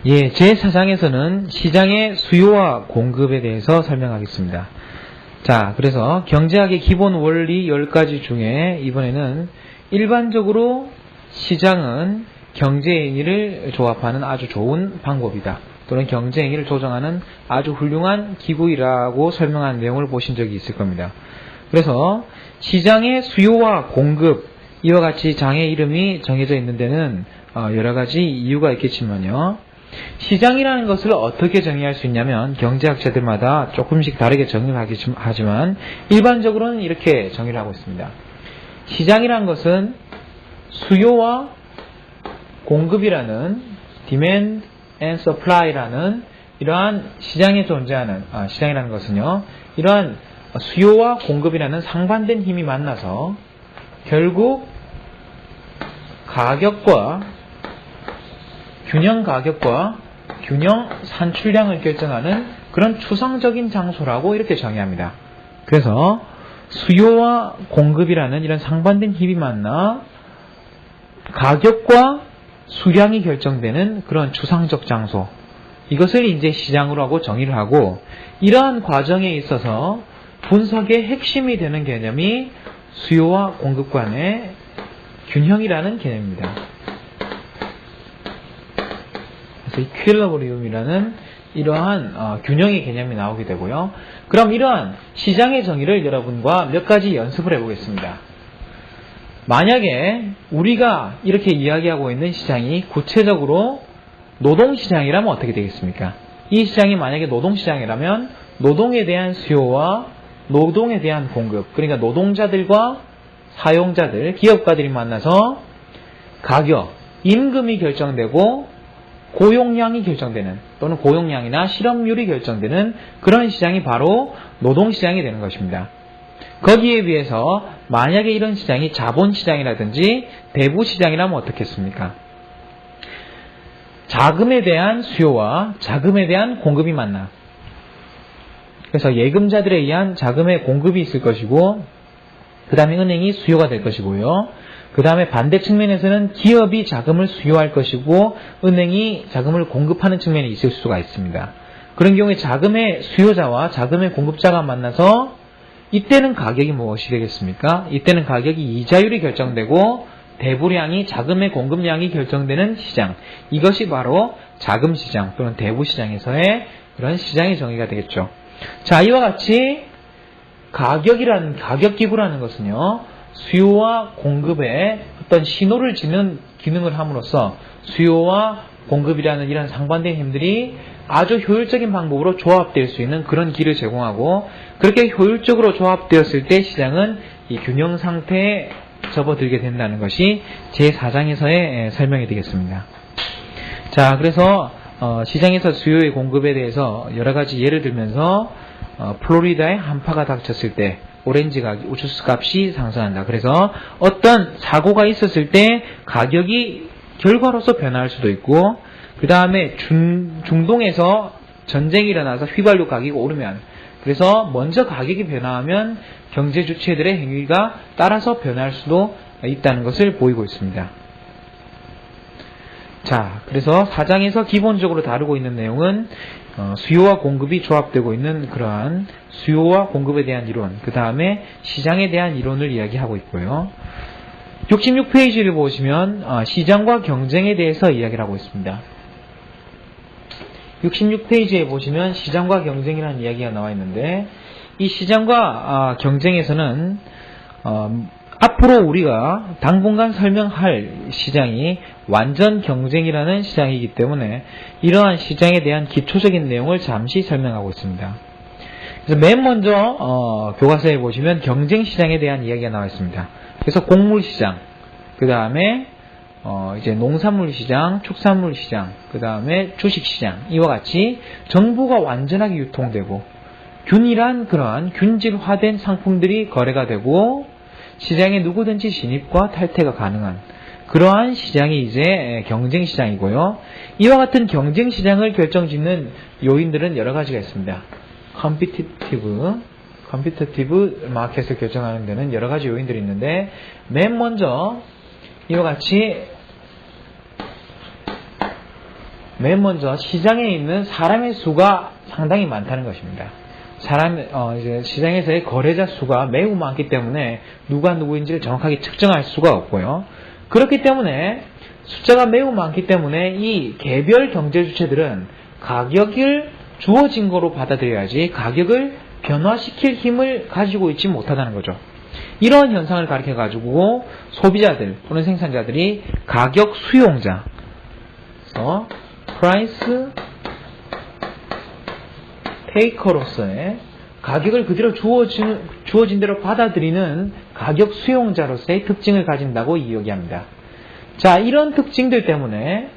예, 제4장에서는 시장의 수요와 공급에 대해서 설명하겠습니다. 자, 그래서 경제학의 기본 원리 10가지 중에 이번에는 일반적으로 시장은 경제행위를 조합하는 아주 좋은 방법이다. 또는 경제행위를 조정하는 아주 훌륭한 기구이라고 설명한 내용을 보신 적이 있을 겁니다. 그래서 시장의 수요와 공급, 이와 같이 장의 이름이 정해져 있는 데는 여러 가지 이유가 있겠지만요. 시장이라는 것을 어떻게 정의할 수 있냐면 경제학자들마다 조금씩 다르게 정의를 하지만 일반적으로는 이렇게 정의를 하고 있습니다. 시장이라는 것은 수요와 공급이라는 demand and supply라는 이러한 시장에 존재하는 시장이라는 것은요. 이러한 수요와 공급이라는 상반된 힘이 만나서 결국 균형 가격과 균형 산출량을 결정하는 그런 추상적인 장소라고 이렇게 정의합니다. 그래서 수요와 공급이라는 이런 상반된 힘이 만나 가격과 수량이 결정되는 그런 추상적 장소, 이것을 이제 시장으로 하고 정의를 하고, 이러한 과정에 있어서 분석의 핵심이 되는 개념이 수요와 공급 간의 균형이라는 개념입니다. 그래서 이퀄리브리움이라는 이러한 균형의 개념이 나오게 되고요. 그럼 이러한 시장의 정의를 여러분과 몇 가지 연습을 해보겠습니다. 만약에 우리가 이렇게 이야기하고 있는 시장이 구체적으로 노동시장이라면 어떻게 되겠습니까? 이 시장이 만약에 노동시장이라면 노동에 대한 수요와 노동에 대한 공급, 그러니까 노동자들과 사용자들, 기업가들이 만나서 가격, 임금이 결정되고 고용량이 결정되는, 또는 고용량이나 실업률이 결정되는 그런 시장이 바로 노동시장이 되는 것입니다. 거기에 비해서 만약에 이런 시장이 자본시장이라든지 대부시장이라면 어떻겠습니까? 자금에 대한 수요와 자금에 대한 공급이 만나. 그래서 예금자들에 의한 자금의 공급이 있을 것이고, 그 다음에 은행이 수요가 될 것이고요. 그 다음에 반대 측면에서는 기업이 자금을 수요할 것이고 은행이 자금을 공급하는 측면이 있을 수가 있습니다. 그런 경우에 자금의 수요자와 자금의 공급자가 만나서 이때는 가격이 무엇이 되겠습니까? 이때는 가격이 이자율이 결정되고 대부량이 자금의 공급량이 결정되는 시장, 이것이 바로 자금시장 또는 대부시장에서의 그런 시장의 정의가 되겠죠. 자, 이와 같이 가격기구라는 것은요, 수요와 공급에 어떤 신호를 지는 기능을 함으로써 수요와 공급이라는 이런 상반된 힘들이 아주 효율적인 방법으로 조합될 수 있는 그런 길을 제공하고, 그렇게 효율적으로 조합되었을 때 시장은 이 균형 상태에 접어들게 된다는 것이 제4장에서의 설명이 되겠습니다. 자, 그래서 시장에서 수요의 공급에 대해서 여러 가지 예를 들면서 플로리다에 한파가 닥쳤을 때 우추스 값이 상승한다. 그래서 어떤 사고가 있었을 때 가격이 결과로서 변화할 수도 있고, 그 다음에 중동에서 전쟁이 일어나서 휘발유 가격이 오르면, 그래서 먼저 가격이 변화하면 경제 주체들의 행위가 따라서 변화할 수도 있다는 것을 보이고 있습니다. 자, 그래서 4장에서 기본적으로 다루고 있는 내용은 수요와 공급이 조합되고 있는 그러한 수요와 공급에 대한 이론, 그 다음에 시장에 대한 이론을 이야기하고 있고요. 66페이지를 보시면 시장과 경쟁에 대해서 이야기를 하고 있습니다. 66페이지에 보시면 시장과 경쟁이라는 이야기가 나와 있는데, 이 시장과 경쟁에서는 앞으로 우리가 당분간 설명할 시장이 완전 경쟁이라는 시장이기 때문에 이러한 시장에 대한 기초적인 내용을 잠시 설명하고 있습니다. 그래서 맨 먼저 교과서에 보시면 경쟁시장에 대한 이야기가 나와 있습니다. 그래서 곡물시장, 그 다음에 이제 농산물시장, 축산물시장, 그 다음에 주식시장, 이와 같이 정보가 완전하게 유통되고 균일한 그러한 균질화된 상품들이 거래가 되고 시장에 누구든지 진입과 탈퇴가 가능한 그러한 시장이 이제 경쟁시장이고요. 이와 같은 경쟁시장을 결정짓는 요인들은 여러 가지가 있습니다. 컴피티티브 마켓을 결정하는 데는 여러 가지 요인들이 있는데, 맨 먼저 이와 같이 맨 먼저 시장에 있는 사람의 수가 상당히 많다는 것입니다. 이제 시장에서의 거래자 수가 매우 많기 때문에 누가 누구인지를 정확하게 측정할 수가 없고요. 그렇기 때문에 숫자가 매우 많기 때문에 이 개별 경제 주체들은 가격을 주어진 거로 받아들여야지 가격을 변화시킬 힘을 가지고 있지 못하다는 거죠. 이런 현상을 가리켜가지고 소비자들 또는 생산자들이 가격 수용자, 그래서 price taker로서의 가격을 그대로 주어진 대로 받아들이는 가격 수용자로서의 특징을 가진다고 이야기합니다. 자, 이런 특징들 때문에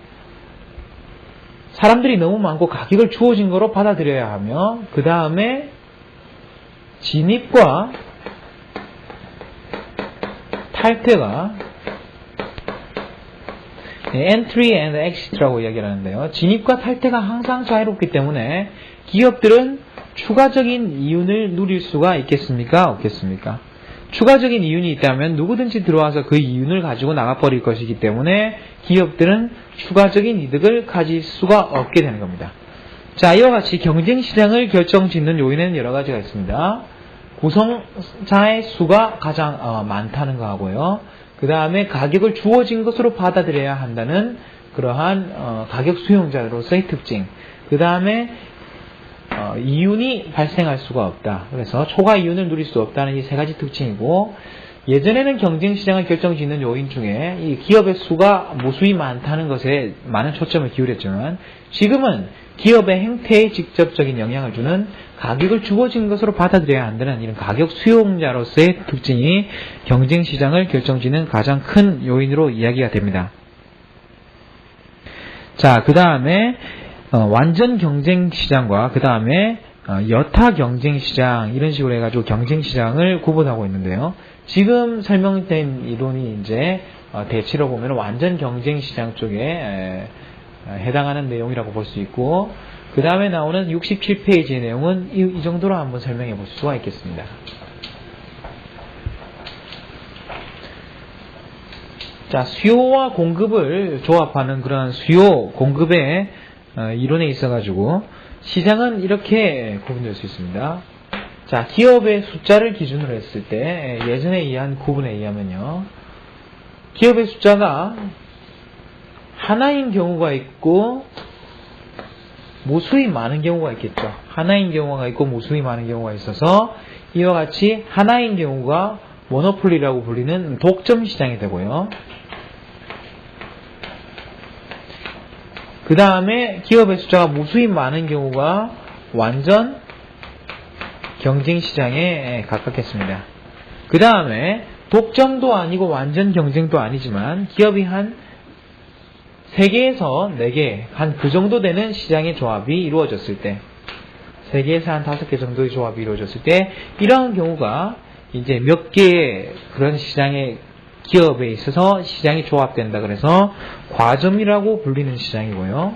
사람들이 너무 많고 가격을 주어진 거로 받아들여야 하며 그 다음에 진입과 탈퇴가 entry and exit라고 이야기를 하는데요. 진입과 탈퇴가 항상 자유롭기 때문에 기업들은 추가적인 이윤을 누릴 수가 있겠습니까? 없겠습니까? 추가적인 이윤이 있다면 누구든지 들어와서 그 이윤을 가지고 나가버릴 것이기 때문에 기업들은 추가적인 이득을 가질 수가 없게 되는 겁니다. 자, 이와 같이 경쟁시장을 결정짓는 요인에는 여러 가지가 있습니다. 구성자의 수가 가장 많다는 거하고요. 그 다음에 가격을 주어진 것으로 받아들여야 한다는 그러한 가격 수용자로서의 특징. 그 다음에 이윤이 발생할 수가 없다. 그래서 초과 이윤을 누릴 수 없다는 이 세 가지 특징이고, 예전에는 경쟁시장을 결정짓는 요인 중에 이 기업의 수가 무수히 많다는 것에 많은 초점을 기울였지만, 지금은 기업의 행태에 직접적인 영향을 주는 가격을 주어진 것으로 받아들여야 한다는 이런 가격 수용자로서의 특징이 경쟁시장을 결정짓는 가장 큰 요인으로 이야기가 됩니다. 자, 그 다음에 완전 경쟁시장과 그 다음에 여타 경쟁시장 이런 식으로 해가지고 경쟁시장을 구분하고 있는데요. 지금 설명된 이론이 이제 대치로 보면 완전 경쟁시장 쪽에 해당하는 내용이라고 볼 수 있고, 그 다음에 나오는 67페이지의 내용은 이 정도로 한번 설명해 볼 수가 있겠습니다. 자, 수요와 공급을 조합하는 그런 수요 공급의 이론에 있어가지고 시장은 이렇게 구분될 수 있습니다. 자, 기업의 숫자를 기준으로 했을 때 예전에 의한 구분에 의하면요, 기업의 숫자가 하나인 경우가 있고 무수히 많은 경우가 있겠죠. 하나인 경우가 있고 무수히 많은 경우가 있어서 이와 같이 하나인 경우가 모노폴리라고 불리는 독점 시장이 되고요. 그 다음에 기업의 숫자가 무수히 많은 경우가 완전 경쟁 시장에 가깝겠습니다. 그 다음에 독점도 아니고 완전 경쟁도 아니지만 기업이 한 3개에서 4개, 한 그 정도 되는 시장의 조합이 이루어졌을 때, 3개에서 한 5개 정도의 조합이 이루어졌을 때, 이러한 경우가 이제 몇 개의 그런 시장의 기업에 있어서 시장이 조합된다. 그래서 과점이라고 불리는 시장이고요.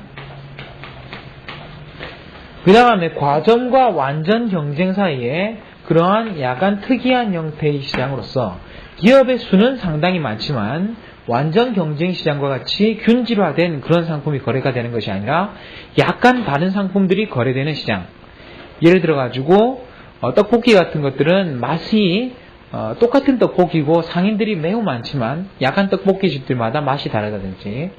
그 다음에 과점과 완전 경쟁 사이에 그러한 약간 특이한 형태의 시장으로서 기업의 수는 상당히 많지만 완전 경쟁 시장과 같이 균질화된 그런 상품이 거래가 되는 것이 아니라 약간 다른 상품들이 거래되는 시장. 예를 들어 가지고 떡볶이 같은 것들은 맛이 똑같은 떡볶이고 상인들이 매우 많지만 약간 떡볶이 집들마다 맛이 다르다든지,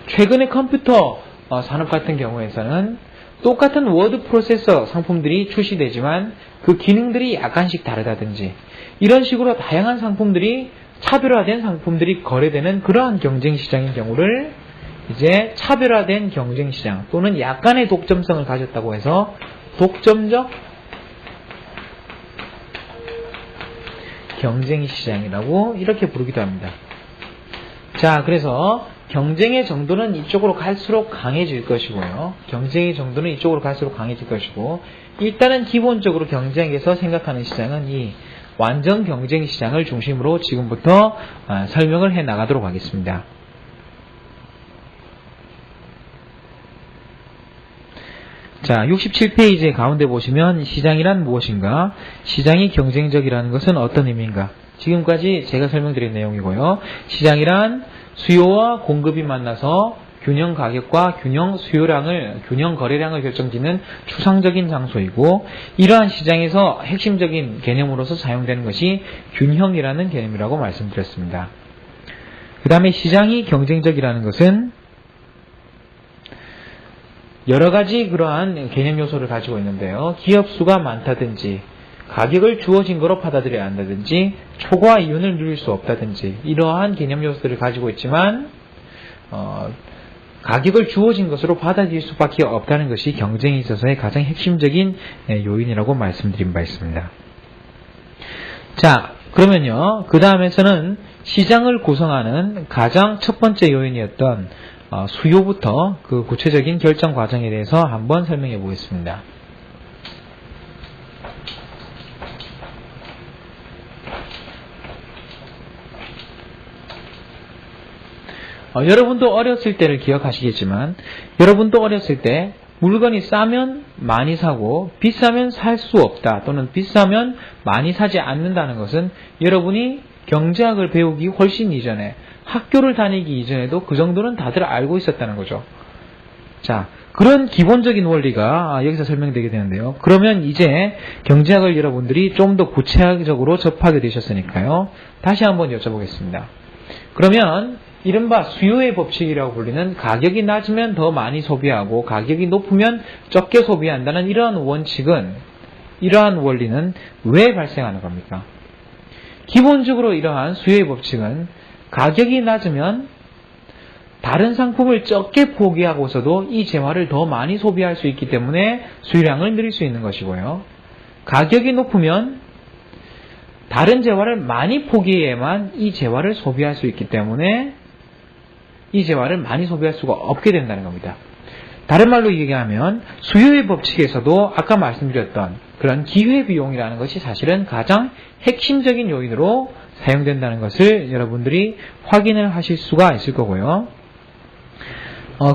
최근에 컴퓨터 산업 같은 경우에서는 똑같은 워드 프로세서 상품들이 출시되지만 그 기능들이 약간씩 다르다든지, 이런 식으로 다양한 상품들이 차별화된 상품들이 거래되는 그러한 경쟁시장인 경우를 이제 차별화된 경쟁시장 또는 약간의 독점성을 가졌다고 해서 독점적 경쟁시장이라고 이렇게 부르기도 합니다. 자, 그래서 경쟁의 정도는 이쪽으로 갈수록 강해질 것이고요. 경쟁의 정도는 이쪽으로 갈수록 강해질 것이고, 일단은 기본적으로 경쟁에서 생각하는 시장은 이 완전 경쟁 시장을 중심으로 지금부터 설명을 해 나가도록 하겠습니다. 자, 67페이지 가운데 보시면 시장이란 무엇인가, 시장이 경쟁적이라는 것은 어떤 의미인가, 지금까지 제가 설명드린 내용이고요. 시장이란 수요와 공급이 만나서 균형 가격과 균형 거래량을 결정짓는 추상적인 장소이고, 이러한 시장에서 핵심적인 개념으로서 사용되는 것이 균형이라는 개념이라고 말씀드렸습니다. 그 다음에 시장이 경쟁적이라는 것은 여러 가지 그러한 개념 요소를 가지고 있는데요. 기업 수가 많다든지, 가격을 주어진 거로 받아들여야 한다든지, 초과 이윤을 누릴 수 없다든지, 이러한 개념 요소들을 가지고 있지만 가격을 주어진 것으로 받아들일 수밖에 없다는 것이 경쟁에 있어서의 가장 핵심적인 요인이라고 말씀드린 바 있습니다. 자, 그러면요, 그 다음에서는 시장을 구성하는 가장 첫 번째 요인이었던 수요부터 그 구체적인 결정 과정에 대해서 한번 설명해 보겠습니다. 여러분도 어렸을 때를 기억하시겠지만, 여러분도 어렸을 때 물건이 싸면 많이 사고 비싸면 살 수 없다, 또는 비싸면 많이 사지 않는다는 것은 여러분이 경제학을 배우기 훨씬 이전에, 학교를 다니기 이전에도 그 정도는 다들 알고 있었다는 거죠. 자, 그런 기본적인 원리가 여기서 설명되게 되는데요. 그러면 이제 경제학을 여러분들이 좀 더 구체적으로 접하게 되셨으니까요, 다시 한번 여쭤보겠습니다. 그러면 이른바 수요의 법칙이라고 불리는 가격이 낮으면 더 많이 소비하고 가격이 높으면 적게 소비한다는 이러한 원리는 왜 발생하는 겁니까? 기본적으로 이러한 수요의 법칙은 가격이 낮으면 다른 상품을 적게 포기하고서도 이 재화를 더 많이 소비할 수 있기 때문에 수요량을 늘릴 수 있는 것이고요. 가격이 높으면 다른 재화를 많이 포기해야만 이 재화를 소비할 수 있기 때문에 이 재화를 많이 소비할 수가 없게 된다는 겁니다. 다른 말로 얘기하면 수요의 법칙에서도 아까 말씀드렸던 그런 기회비용이라는 것이 사실은 가장 핵심적인 요인으로 사용된다는 것을 여러분들이 확인을 하실 수가 있을 거고요.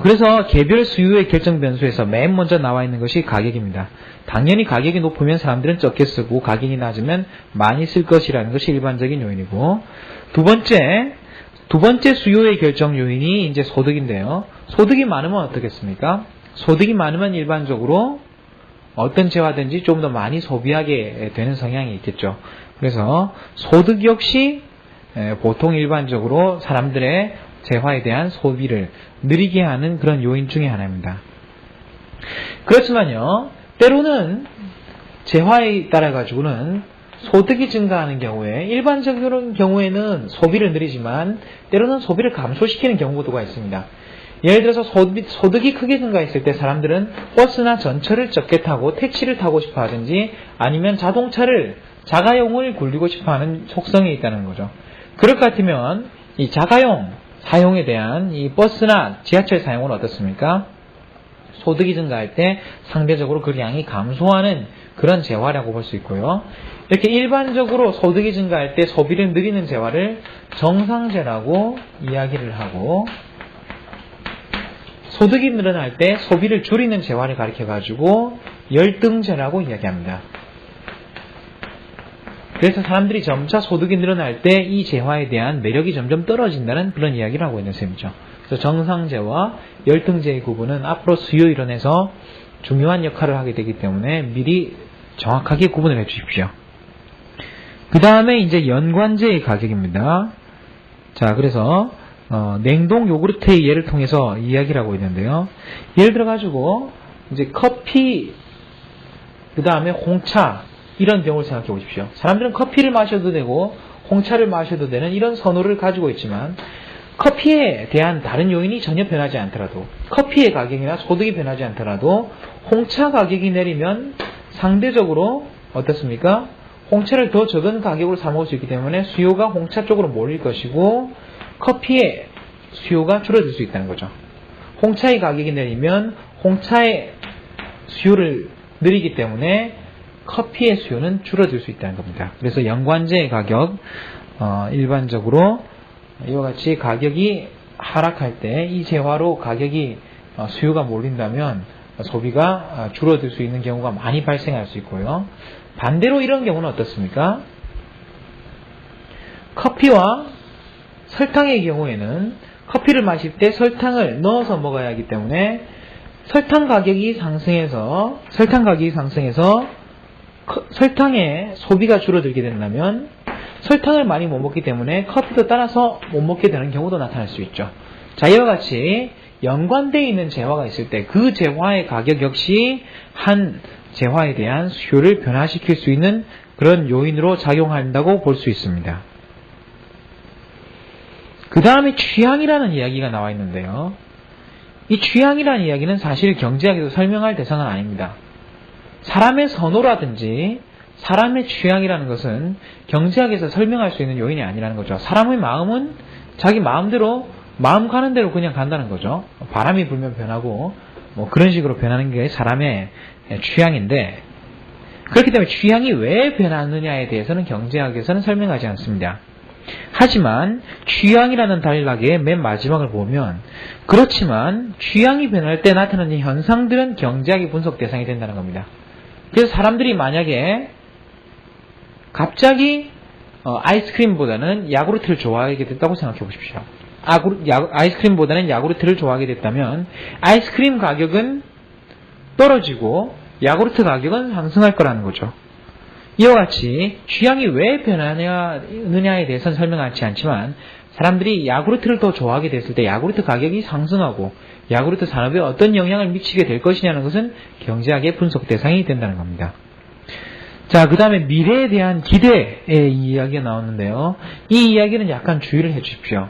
그래서 개별 수요의 결정 변수에서 맨 먼저 나와 있는 것이 가격입니다. 당연히 가격이 높으면 사람들은 적게 쓰고 가격이 낮으면 많이 쓸 것이라는 것이 일반적인 요인이고, 두 번째 수요의 결정 요인이 이제 소득인데요. 소득이 많으면 어떻겠습니까? 소득이 많으면 일반적으로 어떤 재화든지 좀 더 많이 소비하게 되는 성향이 있겠죠. 그래서 소득 역시 보통 일반적으로 사람들의 재화에 대한 소비를 느리게 하는 그런 요인 중에 하나입니다. 그렇지만요, 때로는 재화에 따라 가지고는 소득이 증가하는 경우에, 일반적인 경우에는 소비를 느리지만 때로는 소비를 감소시키는 경우도가 있습니다. 예를 들어서 소득이 크게 증가했을 때 사람들은 버스나 전철을 적게 타고 택시를 타고 싶어 하든지, 아니면 자가용을 굴리고 싶어 하는 속성이 있다는 거죠. 그럴 것 같으면 이 자가용 사용에 대한 이 버스나 지하철 사용은 어떻습니까? 소득이 증가할 때 상대적으로 그 양이 감소하는 그런 재화라고 볼 수 있고요. 이렇게 일반적으로 소득이 증가할 때 소비를 느리는 재화를 정상재라고 이야기를 하고, 소득이 늘어날 때 소비를 줄이는 재화를 가리켜가지고 열등재라고 이야기합니다. 그래서 사람들이 점차 소득이 늘어날 때 이 재화에 대한 매력이 점점 떨어진다는 그런 이야기를 하고 있는 셈이죠. 그래서 정상재와 열등재의 구분은 앞으로 수요 이론에서 중요한 역할을 하게 되기 때문에 미리 정확하게 구분을 해 주십시오. 그 다음에 이제 연관재의 가격입니다. 자, 그래서 냉동 요구르트의 예를 통해서 이야기를 하고 있는데요. 예를 들어가지고 이제 커피, 그 다음에 홍차, 이런 경우를 생각해 보십시오. 사람들은 커피를 마셔도 되고 홍차를 마셔도 되는 이런 선호를 가지고 있지만, 커피에 대한 다른 요인이 전혀 변하지 않더라도, 커피의 가격이나 소득이 변하지 않더라도 홍차 가격이 내리면 상대적으로 어떻습니까? 홍차를 더 적은 가격으로 사 먹을 수 있기 때문에 수요가 홍차 쪽으로 몰릴 것이고, 커피의 수요가 줄어들 수 있다는 거죠. 홍차의 가격이 내리면 홍차의 수요를 늘리기 때문에 커피의 수요는 줄어들 수 있다는 겁니다. 그래서 연관재의 가격, 일반적으로 이와 같이 가격이 하락할 때 이 재화로 가격이 수요가 몰린다면 소비가 줄어들 수 있는 경우가 많이 발생할 수 있고요. 반대로 이런 경우는 어떻습니까? 커피와 설탕의 경우에는 커피를 마실 때 설탕을 넣어서 먹어야 하기 때문에 설탕 가격이 상승해서 설탕의 소비가 줄어들게 된다면 설탕을 많이 못 먹기 때문에 커피도 따라서 못 먹게 되는 경우도 나타날 수 있죠. 자, 이와 같이 연관되어 있는 재화가 있을 때 그 재화의 가격 역시 한 재화에 대한 수요를 변화시킬 수 있는 그런 요인으로 작용한다고 볼 수 있습니다. 그 다음에 취향이라는 이야기가 나와 있는데요. 이 취향이라는 이야기는 사실 경제학에서 설명할 대상은 아닙니다. 사람의 선호라든지 사람의 취향이라는 것은 경제학에서 설명할 수 있는 요인이 아니라는 거죠. 사람의 마음은 자기 마음대로 마음 가는 대로 그냥 간다는 거죠. 바람이 불면 변하고 뭐 그런 식으로 변하는 게 사람의 취향인데, 그렇기 때문에 취향이 왜 변하느냐에 대해서는 경제학에서는 설명하지 않습니다. 하지만 취향이라는 단락의 맨 마지막을 보면 그렇지만 취향이 변할 때 나타나는 현상들은 경제학의 분석 대상이 된다는 겁니다. 그래서 사람들이 만약에 갑자기 아이스크림보다는 야구르트를 좋아하게 됐다고 생각해 보십시오. 아이스크림보다는 야구르트를 좋아하게 됐다면 아이스크림 가격은 떨어지고 야구르트 가격은 상승할 거라는 거죠. 이와 같이 취향이 왜 변하느냐에 대해서는 설명하지 않지만 사람들이 야구르트를 더 좋아하게 됐을 때 야구르트 가격이 상승하고 야구르트 산업에 어떤 영향을 미치게 될 것이냐는 것은 경제학의 분석 대상이 된다는 겁니다. 자, 그 다음에 미래에 대한 기대의 이야기가 나오는데요. 이 이야기는 약간 주의를 해 주십시오.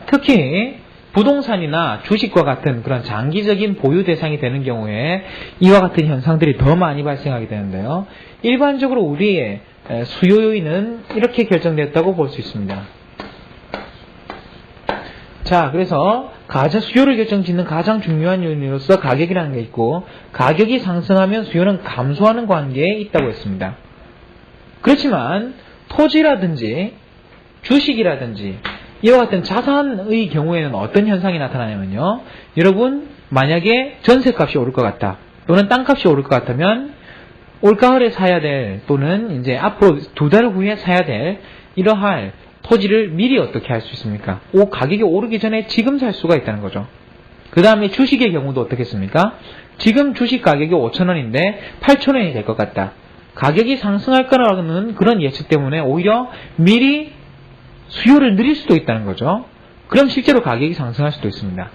특히 부동산이나 주식과 같은 그런 장기적인 보유 대상이 되는 경우에 이와 같은 현상들이 더 많이 발생하게 되는데요. 일반적으로 우리의 수요 요인은 이렇게 결정됐다고 볼 수 있습니다. 자, 그래서 수요를 결정짓는 가장 중요한 요인으로서 가격이라는 게 있고, 가격이 상승하면 수요는 감소하는 관계에 있다고 했습니다. 그렇지만 토지라든지 주식이라든지 이와 같은 자산의 경우에는 어떤 현상이 나타나냐면요. 여러분, 만약에 전세값이 오를 것 같다, 또는 땅값이 오를 것 같다면 올가을에 사야 될, 또는 이제 앞으로 2달 후에 사야 될 이러한 토지를 미리 어떻게 할 수 있습니까? 가격이 오르기 전에 지금 살 수가 있다는 거죠. 그 다음에 주식의 경우도 어떻겠습니까? 지금 주식 가격이 5,000원인데 8,000원이 될 것 같다. 가격이 상승할 거라는 그런 예측 때문에 오히려 미리 수요를 늘릴 수도 있다는 거죠. 그럼 실제로 가격이 상승할 수도 있습니다.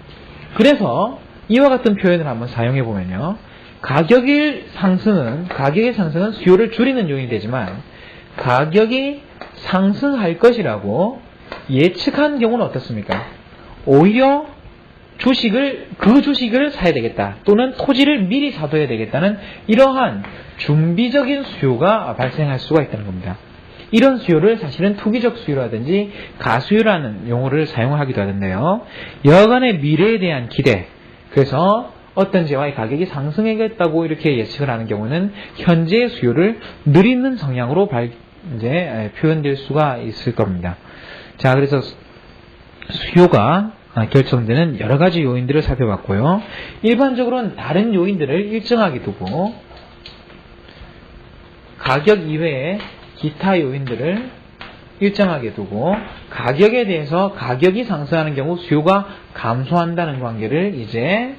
그래서 이와 같은 표현을 한번 사용해 보면요. 가격의 상승은 수요를 줄이는 요인이 되지만 가격이 상승할 것이라고 예측한 경우는 어떻습니까? 오히려 그 주식을 사야 되겠다, 또는 토지를 미리 사둬야 되겠다는 이러한 준비적인 수요가 발생할 수가 있다는 겁니다. 이런 수요를 사실은 투기적 수요라든지 가수요라는 용어를 사용하기도 하던데요. 여간의 미래에 대한 기대, 그래서 어떤 재화의 가격이 상승하겠다고 이렇게 예측을 하는 경우는 현재의 수요를 늘리는 성향으로 표현될 수가 있을 겁니다. 자, 그래서 수요가 결정되는 여러 가지 요인들을 살펴봤고요. 일반적으로는 다른 요인들을 일정하게 두고 가격 이외에 기타 요인들을 일정하게 두고 가격에 대해서 가격이 상승하는 경우 수요가 감소한다는 관계를 이제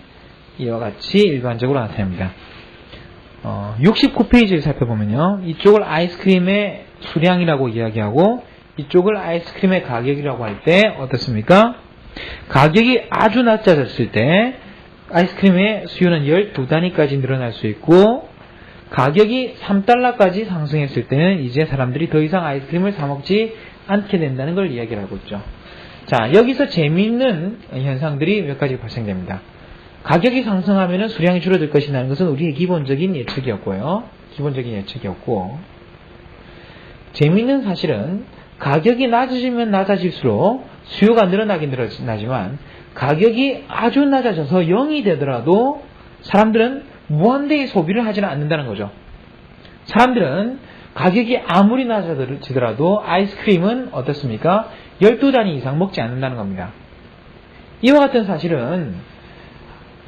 이와 같이 일반적으로 나타냅니다. 69페이지를 살펴보면요. 이쪽을 아이스크림의 수량이라고 이야기하고 이쪽을 아이스크림의 가격이라고 할 때 어떻습니까? 가격이 아주 낮아졌을 때 아이스크림의 수요는 12단위까지 늘어날 수 있고, 가격이 3달러까지 상승했을 때는 이제 사람들이 더 이상 아이스크림을 사 먹지 않게 된다는 걸 이야기를 하고 있죠. 자, 여기서 재미있는 현상들이 몇 가지 발생됩니다. 가격이 상승하면 수량이 줄어들 것이라는 것은 우리의 기본적인 예측이었고, 재미있는 사실은 가격이 낮아지면 낮아질수록 수요가 늘어나긴 늘어나지만 가격이 아주 낮아져서 0이 되더라도 사람들은 무한대의 소비를 하지는 않는다는 거죠. 사람들은 가격이 아무리 낮아지더라도 아이스크림은 어떻습니까? 12단위 이상 먹지 않는다는 겁니다. 이와 같은 사실은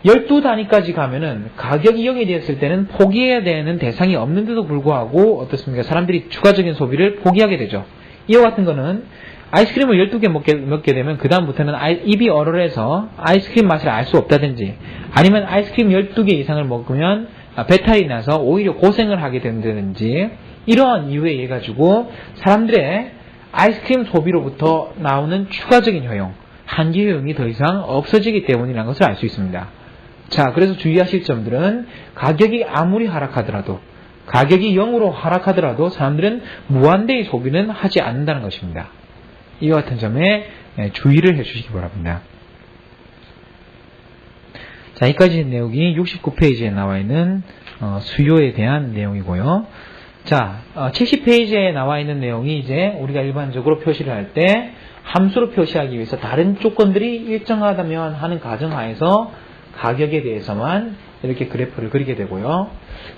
12단위까지 가면은 가격이 0이 되었을 때는 포기해야 되는 대상이 없는데도 불구하고 어떻습니까? 사람들이 추가적인 소비를 포기하게 되죠. 이와 같은 거는 아이스크림을 12개 먹게 되면 그 다음부터는 입이 얼얼해서 아이스크림 맛을 알 수 없다든지, 아니면 아이스크림 12개 이상을 먹으면 배탈이 나서 오히려 고생을 하게 된다든지, 이러한 이유에 의해 가지고 사람들의 아이스크림 소비로부터 나오는 추가적인 효용, 한계 효용이 더 이상 없어지기 때문이라는 것을 알 수 있습니다. 자, 그래서 주의하실 점들은 가격이 아무리 하락하더라도, 가격이 0으로 하락하더라도 사람들은 무한대의 소비는 하지 않는다는 것입니다. 이와 같은 점에 주의를 해주시기 바랍니다. 자, 여기까지 내용이 69페이지에 나와 있는 수요에 대한 내용이고요. 자, 70페이지에 나와 있는 내용이 이제 우리가 일반적으로 표시를 할 때 함수로 표시하기 위해서 다른 조건들이 일정하다면 하는 가정하에서 가격에 대해서만 이렇게 그래프를 그리게 되고요.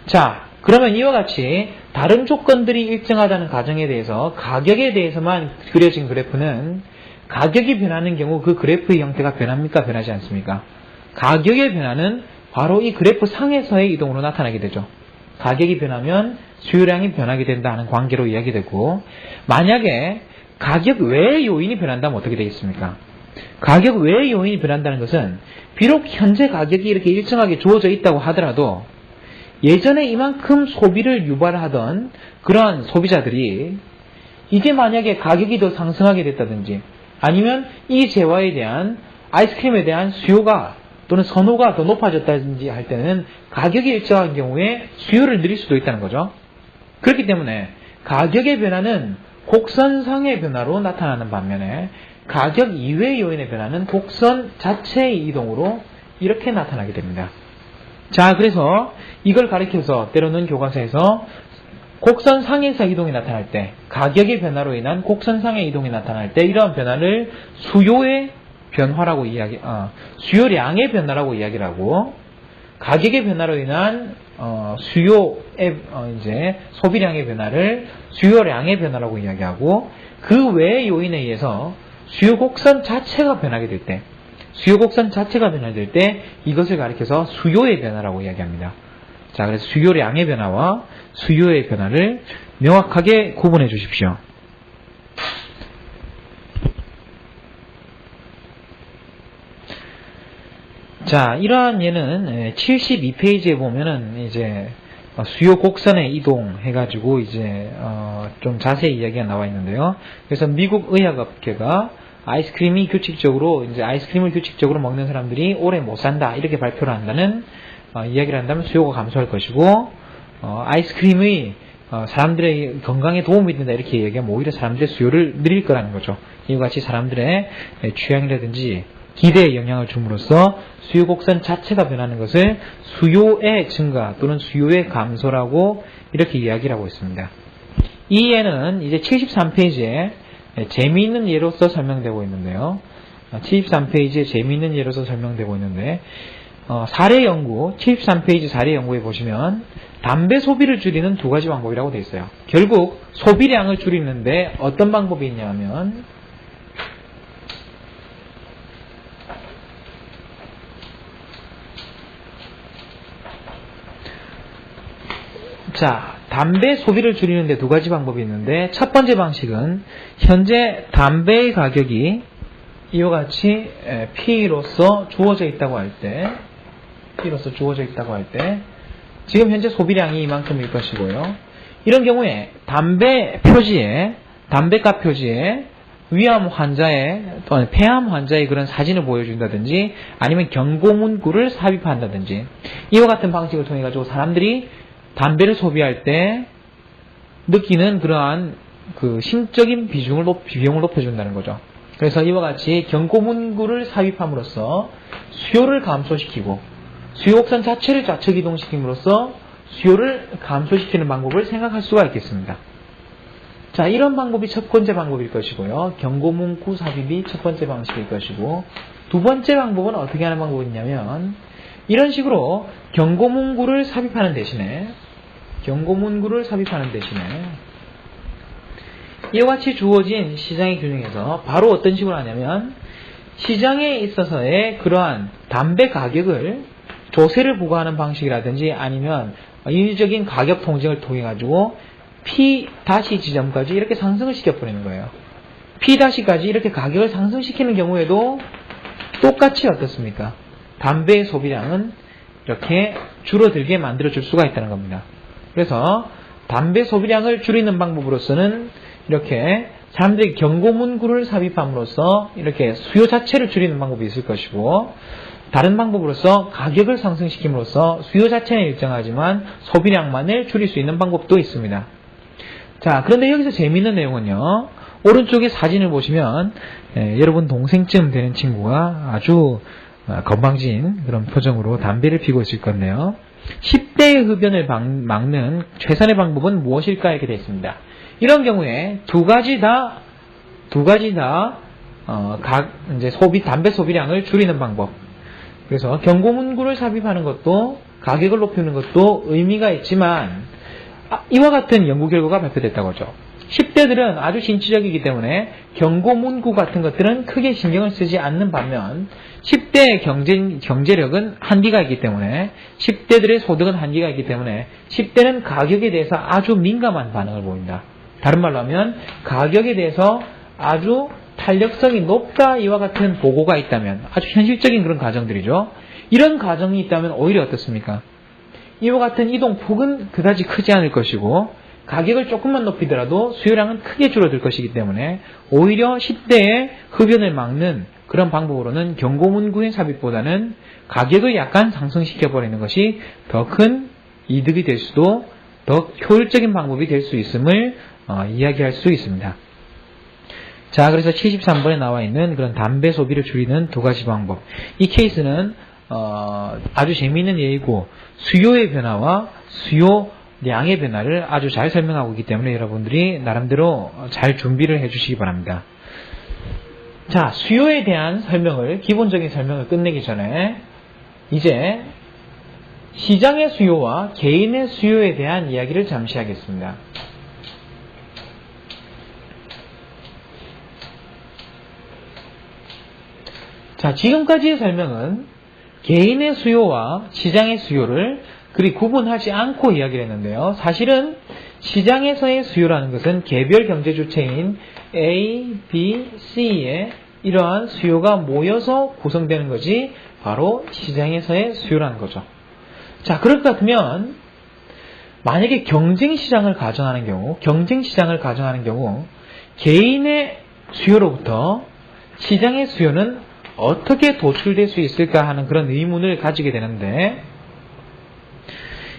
자, 그러면 이와 같이 다른 조건들이 일정하다는 가정에 대해서 가격에 대해서만 그려진 그래프는 가격이 변하는 경우 그 그래프의 형태가 변합니까? 변하지 않습니까? 가격의 변화는 바로 이 그래프 상에서의 이동으로 나타나게 되죠. 가격이 변하면 수요량이 변하게 된다 하는 관계로 이야기되고, 만약에 가격 외의 요인이 변한다면 어떻게 되겠습니까? 가격 외의 요인이 변한다는 것은 비록 현재 가격이 이렇게 일정하게 주어져 있다고 하더라도 예전에 이만큼 소비를 유발하던 그러한 소비자들이 이제 만약에 가격이 더 상승하게 됐다든지, 아니면 이 재화에 대한 아이스크림에 대한 수요가 또는 선호가 더 높아졌다든지 할 때는 가격이 일정한 경우에 수요를 늘릴 수도 있다는 거죠. 그렇기 때문에 가격의 변화는 곡선상의 변화로 나타나는 반면에 가격 이외의 요인의 변화는 곡선 자체의 이동으로 이렇게 나타나게 됩니다. 자, 그래서 이걸 가리켜서 때로는 교과서에서 곡선상에서 이동이 나타날 때, 가격의 변화로 인한 곡선상의 이동이 나타날 때 이러한 변화를 수요의 변화라고 수요량의 변화라고 이야기를 하고, 가격의 변화로 인한 수요의 이제 소비량의 변화를 수요량의 변화라고 이야기하고, 그 외의 요인에 의해서 수요 곡선 자체가 변하게 될 때, 수요 곡선 자체가 변화될 때 이것을 가리켜서 수요의 변화라고 이야기합니다. 자, 그래서 수요량의 변화와 수요의 변화를 명확하게 구분해 주십시오. 자, 이러한 예는 72페이지에 보면은 이제 수요 곡선의 이동 해가지고 이제 좀 자세히 이야기가 나와 있는데요. 그래서 미국 의학업계가 아이스크림을 규칙적으로 먹는 사람들이 오래 못 산다 이렇게 발표를 한다는 이야기를 한다면 수요가 감소할 것이고, 아이스크림이 사람들의 건강에 도움이 된다 이렇게 얘기하면 오히려 사람들의 수요를 늘릴 거라는 거죠. 이와 같이 사람들의 취향이라든지 기대에 영향을 줌으로써 수요 곡선 자체가 변하는 것을 수요의 증가 또는 수요의 감소라고 이렇게 이야기를 하고 있습니다. 이 예는 이제 73페이지에 재미있는 예로서 설명되고 있는데요. 73페이지에 재미있는 예로서 설명되고 있는데, 사례 연구, 73페이지 사례 연구에 보시면 담배 소비를 줄이는 두 가지 방법이라고 되어 있어요. 결국 소비량을 줄이는데 어떤 방법이 있냐면, 자, 담배 소비를 줄이는데 두 가지 방법이 있는데, 첫 번째 방식은 현재 담배의 가격이 이와 같이 P로서 주어져 있다고 할 때, 지금 현재 소비량이 이만큼일 것이고요. 이런 경우에 담배값 표지에 위암 환자의 또는 폐암 환자의 그런 사진을 보여준다든지, 아니면 경고 문구를 삽입한다든지, 이와 같은 방식을 통해 가지고 사람들이 담배를 소비할 때 느끼는 그러한 그 심적인 비용을 높여준다는 거죠. 그래서 이와 같이 경고 문구를 삽입함으로써 수요를 감소시키고 수요 곡선 자체를 좌측 이동시킴으로써 수요를 감소시키는 방법을 생각할 수가 있겠습니다. 자, 이런 방법이 첫 번째 방법일 것이고요. 경고 문구 삽입이 첫 번째 방식일 것이고, 두 번째 방법은 어떻게 하는 방법이냐면, 이런 식으로 경고 문구를 삽입하는 대신에 이와 같이 주어진 시장의 균형에서 바로 어떤 식으로 하냐면, 시장에 있어서의 그러한 담배 가격을 조세를 부과하는 방식이라든지 아니면 인위적인 가격 통증을 통해 가지고 P 다시 지점까지 이렇게 상승을 시켜버리는 거예요. P 다시까지 이렇게 가격을 상승시키는 경우에도 똑같이 어떻습니까? 담배의 소비량은 이렇게 줄어들게 만들어줄 수가 있다는 겁니다. 그래서 담배 소비량을 줄이는 방법으로서는 이렇게 사람들이 경고문구를 삽입함으로써 이렇게 수요 자체를 줄이는 방법이 있을 것이고, 다른 방법으로서 가격을 상승시킴으로써 수요 자체는 일정하지만 소비량만을 줄일 수 있는 방법도 있습니다. 자, 그런데 여기서 재미있는 내용은요, 오른쪽에 사진을 보시면 여러분 동생쯤 되는 친구가 아주 건방진 그런 표정으로 담배를 피고 있을 건데요. 10대의 흡연을 막는 최선의 방법은 무엇일까 이렇게 되어 있습니다. 이런 경우에 두 가지 다 이제 담배 소비량을 줄이는 방법. 그래서 경고문구를 삽입하는 것도 가격을 높이는 것도 의미가 있지만 이와 같은 연구 결과가 발표됐다고 하죠. 10대들은 아주 신취적이기 때문에 경고문구 같은 것들은 크게 신경을 쓰지 않는 반면 10대의 경제력은 한계가 있기 때문에 10대들의 소득은 한계가 있기 때문에 10대는 가격에 대해서 아주 민감한 반응을 보인다. 다른 말로 하면 가격에 대해서 아주 탄력성이 높다 이와 같은 보고가 있다면 아주 현실적인 그런 가정들이죠. 이런 가정이 있다면 오히려 어떻습니까? 이와 같은 이동폭은 그다지 크지 않을 것이고 가격을 조금만 높이더라도 수요량은 크게 줄어들 것이기 때문에 오히려 10대의 흡연을 막는 그런 방법으로는 경고문구의 삽입보다는 가격을 약간 상승시켜버리는 것이 더 큰 이득이 될 수도 더 효율적인 방법이 될 수 있음을 이야기할 수 있습니다. 자, 그래서 73번에 나와 있는 그런 담배 소비를 줄이는 두 가지 방법. 이 케이스는 아주 재미있는 예이고 수요의 변화와 수요량의 변화를 아주 잘 설명하고 있기 때문에 여러분들이 나름대로 잘 준비를 해주시기 바랍니다. 자, 수요에 대한 설명을, 기본적인 설명을 끝내기 전에 이제 시장의 수요와 개인의 수요에 대한 이야기를 잠시 하겠습니다. 자, 지금까지의 설명은 개인의 수요와 시장의 수요를 그리 구분하지 않고 이야기를 했는데요. 사실은 시장에서의 수요라는 것은 개별 경제 주체인 A, B, C의 이러한 수요가 모여서 구성되는 것이 바로 시장에서의 수요라는 거죠. 자, 그럴 것 같으면 만약에 경쟁시장을 가정하는 경우 개인의 수요로부터 시장의 수요는 어떻게 도출될 수 있을까 하는 그런 의문을 가지게 되는데,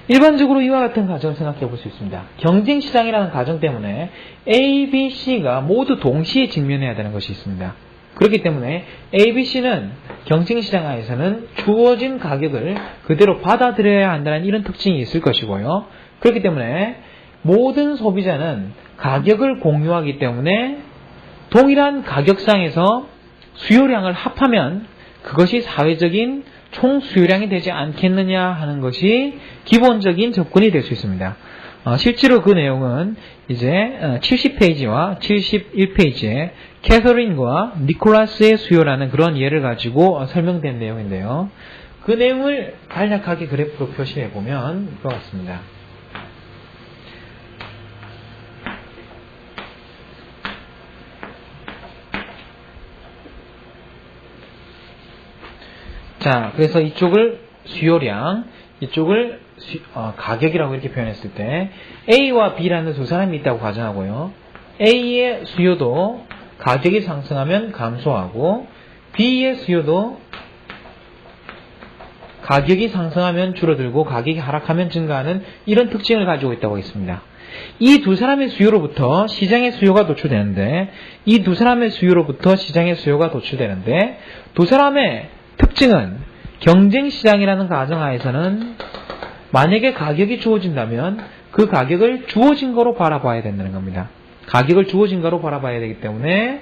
일반적으로 이와 같은 가정을 생각해 볼 수 있습니다. 경쟁시장이라는 가정 때문에 A, B, C가 모두 동시에 직면해야 되는 것이 있습니다. 그렇기 때문에 A, B, C는 경쟁시장 하에서는 주어진 가격을 그대로 받아들여야 한다는 이런 특징이 있을 것이고요. 그렇기 때문에 모든 소비자는 가격을 공유하기 때문에 동일한 가격상에서 수요량을 합하면 그것이 사회적인 총 수요량이 되지 않겠느냐 하는 것이 기본적인 접근이 될 수 있습니다. 실제로 그 내용은 이제 70페이지와 71페이지에 캐서린과 니콜라스의 수요라는 그런 예를 가지고 설명된 내용인데요. 그 내용을 간략하게 그래프로 표시해 보면 이와 같습니다. 자, 그래서 이쪽을 수요량, 이쪽을 가격이라고 이렇게 표현했을 때 A와 B라는 두 사람이 있다고 가정하고요. A의 수요도 가격이 상승하면 감소하고 B의 수요도 가격이 상승하면 줄어들고 가격이 하락하면 증가하는 이런 특징을 가지고 있다고 했습니다. 이 두 사람의 수요로부터 시장의 수요가 도출되는데 두 사람의 특징은 경쟁시장이라는 가정하에서는 만약에 가격이 주어진다면 그 가격을 주어진 거로 바라봐야 된다는 겁니다. 가격을 주어진 거로 바라봐야 되기 때문에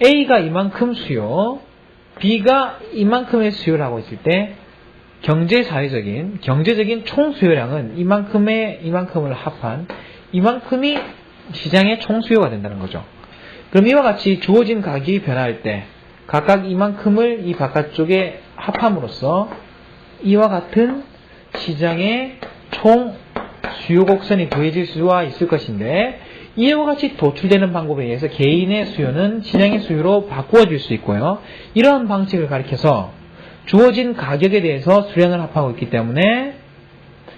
A가 이만큼 수요, B가 이만큼의 수요라고 했을 때 경제적인 총 수요량은 이만큼을 합한 이만큼이 시장의 총 수요가 된다는 거죠. 그럼 이와 같이 주어진 가격이 변화할 때 각각 이만큼을 이 바깥쪽에 합함으로써 이와 같은 시장의 총 수요 곡선이 그어질 수가 있을 것인데, 이와 같이 도출되는 방법에 의해서 개인의 수요는 시장의 수요로 바꾸어질 수 있고요. 이러한 방식을 가리켜서 주어진 가격에 대해서 수량을 합하고 있기 때문에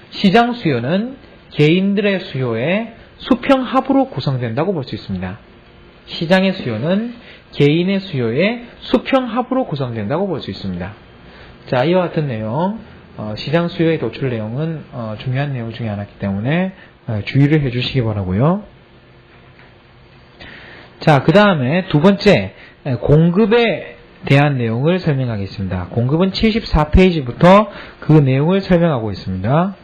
시장 수요는 개인들의 수요의 수평합으로 구성된다고 볼 수 있습니다. 시장의 수요는 개인의 수요의 수평합으로 구성된다고 볼 수 있습니다. 자, 이와 같은 내용, 시장 수요의 도출 내용은 중요한 내용 중에 하나이기 때문에 주의를 해주시기 바라고요. 자, 그 다음에 두 번째, 공급에 대한 내용을 설명하겠습니다. 공급은 74페이지부터 그 내용을 설명하고 있습니다.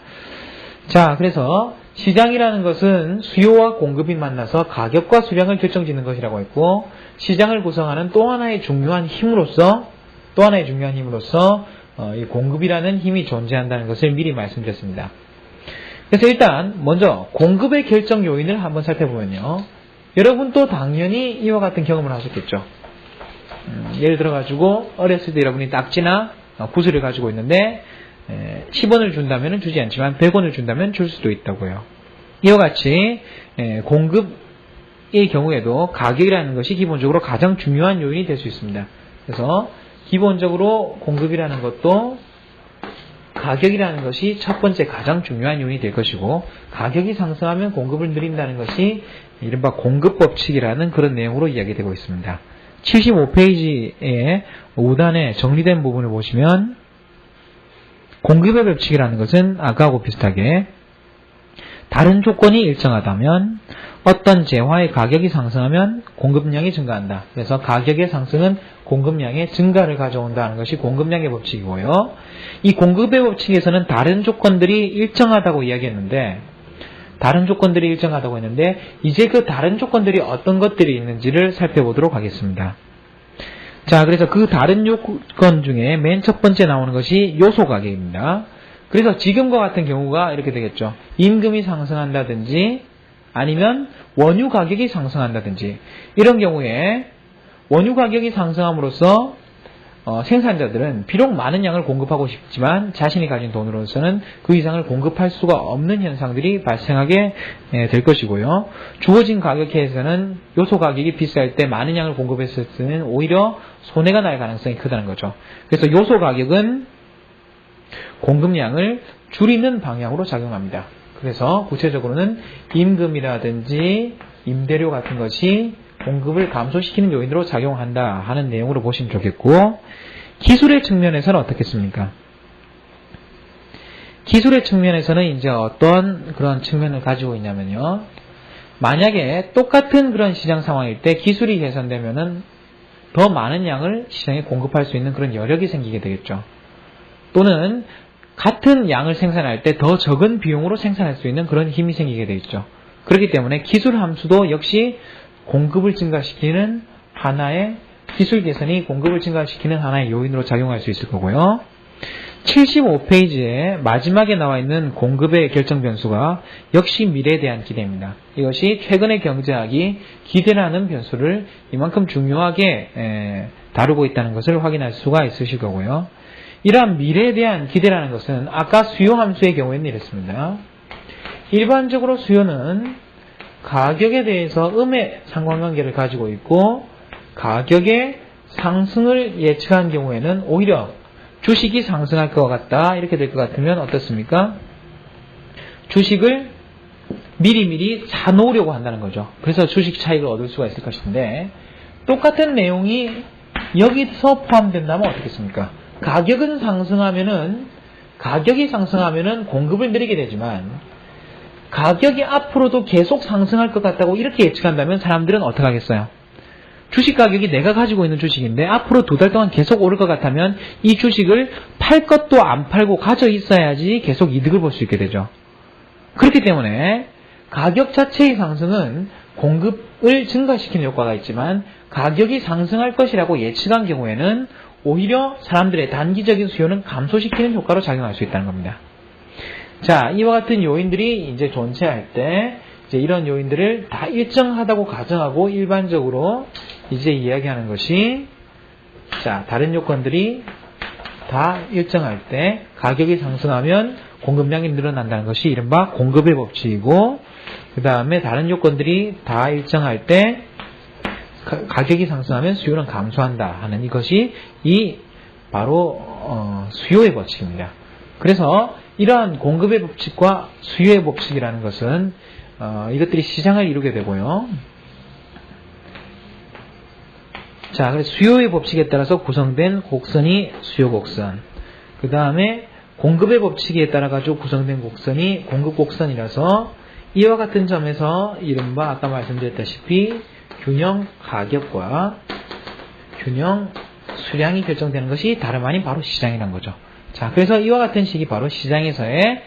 자, 그래서 시장이라는 것은 수요와 공급이 만나서 가격과 수량을 결정짓는 것이라고 했고, 시장을 구성하는 또 하나의 중요한 힘으로서 이 공급이라는 힘이 존재한다는 것을 미리 말씀드렸습니다. 그래서 일단 먼저 공급의 결정 요인을 한번 살펴보면요, 여러분도 당연히 이와 같은 경험을 하셨겠죠. 예를 들어가지고 어렸을 때 여러분이 딱지나 구슬을 가지고 있는데 10원을 준다면 주지 않지만 100원을 준다면 줄 수도 있다고요. 이와 같이 공급의 경우에도 가격이라는 것이 기본적으로 가장 중요한 요인이 될 수 있습니다. 그래서 기본적으로 공급이라는 것도 가격이라는 것이 첫 번째 가장 중요한 요인이 될 것이고, 가격이 상승하면 공급을 늘린다는 것이 이른바 공급법칙이라는 그런 내용으로 이야기되고 있습니다. 75페이지에 5단에 정리된 부분을 보시면 공급의 법칙이라는 것은 아까하고 비슷하게 다른 조건이 일정하다면 어떤 재화의 가격이 상승하면 공급량이 증가한다. 그래서 가격의 상승은 공급량의 증가를 가져온다는 것이 공급량의 법칙이고요. 이 공급의 법칙에서는 다른 조건들이 일정하다고 이야기했는데, 이제 그 다른 조건들이 어떤 것들이 있는지를 살펴보도록 하겠습니다. 자, 그래서 그 다른 요건 중에 맨 첫 번째 나오는 것이 요소 가격입니다. 그래서 지금과 같은 경우가 이렇게 되겠죠. 임금이 상승한다든지 아니면 원유 가격이 상승한다든지, 이런 경우에 원유 가격이 상승함으로써 생산자들은 비록 많은 양을 공급하고 싶지만 자신이 가진 돈으로서는 그 이상을 공급할 수가 없는 현상들이 발생하게 될 것이고요. 주어진 가격에서는 요소 가격이 비쌀 때 많은 양을 공급했을 때는 오히려 손해가 날 가능성이 크다는 거죠. 그래서 요소 가격은 공급량을 줄이는 방향으로 작용합니다. 그래서 구체적으로는 임금이라든지 임대료 같은 것이 공급을 감소시키는 요인으로 작용한다 하는 내용으로 보시면 좋겠고, 기술의 측면에서는 어떻겠습니까? 기술의 측면에서는 이제 어떤 그런 측면을 가지고 있냐면요, 만약에 똑같은 그런 시장 상황일 때 기술이 개선되면은 더 많은 양을 시장에 공급할 수 있는 그런 여력이 생기게 되겠죠. 또는 같은 양을 생산할 때 더 적은 비용으로 생산할 수 있는 그런 힘이 생기게 되겠죠. 그렇기 때문에 기술 함수도 역시 공급을 증가시키는 하나의, 기술 개선이 공급을 증가시키는 하나의 요인으로 작용할 수 있을 거고요. 75페이지에 마지막에 나와 있는 공급의 결정 변수가 역시 미래에 대한 기대입니다. 이것이 최근의 경제학이 기대라는 변수를 이만큼 중요하게 다루고 있다는 것을 확인할 수가 있으실 거고요. 이러한 미래에 대한 기대라는 것은 아까 수요 함수의 경우에는 이랬습니다. 일반적으로 수요는 가격에 대해서 음의 상관관계를 가지고 있고, 가격의 상승을 예측한 경우에는 오히려 주식이 상승할 것 같다, 이렇게 될 것 같으면 어떻습니까? 주식을 미리미리 사놓으려고 한다는 거죠. 그래서 주식 차익을 얻을 수가 있을 것인데, 똑같은 내용이 여기서 포함된다면 어떻겠습니까? 가격이 상승하면은 공급을 늘리게 되지만, 가격이 앞으로도 계속 상승할 것 같다고 이렇게 예측한다면 사람들은 어떻게 하겠어요? 주식 가격이 내가 가지고 있는 주식인데 앞으로 2달 동안 계속 오를 것 같다면 이 주식을 팔 것도 안 팔고 가져 있어야지 계속 이득을 볼 수 있게 되죠. 그렇기 때문에 가격 자체의 상승은 공급을 증가시키는 효과가 있지만, 가격이 상승할 것이라고 예측한 경우에는 오히려 사람들의 단기적인 수요는 감소시키는 효과로 작용할 수 있다는 겁니다. 자, 이와 같은 요인들이 이제 존재할 때, 이제 이런 요인들을 다 일정하다고 가정하고 일반적으로 이제 이야기하는 것이, 자, 다른 다 일정할 때 가격이 상승하면 공급량이 늘어난다는 것이 이른바 공급의 법칙이고, 그 다음에 다른 요건들이 다 일정할 때 가격이 상승하면 수요는 감소한다 하는 이것이 바로 수요의 법칙입니다. 그래서 이러한 공급의 법칙과 수요의 법칙이라는 것은 이것들이 시장을 이루게 되고요. 자, 그래서 수요의 법칙에 따라서 구성된 곡선이 수요 곡선. 그 다음에 공급의 법칙에 따라 가지고 구성된 곡선이 공급 곡선이라서 이와 같은 점에서 이른바 아까 말씀드렸다시피 균형 가격과 균형 수량이 결정되는 것이 다름 아닌 바로 시장이란 거죠. 자, 그래서 이와 같은 식이 바로 시장에서의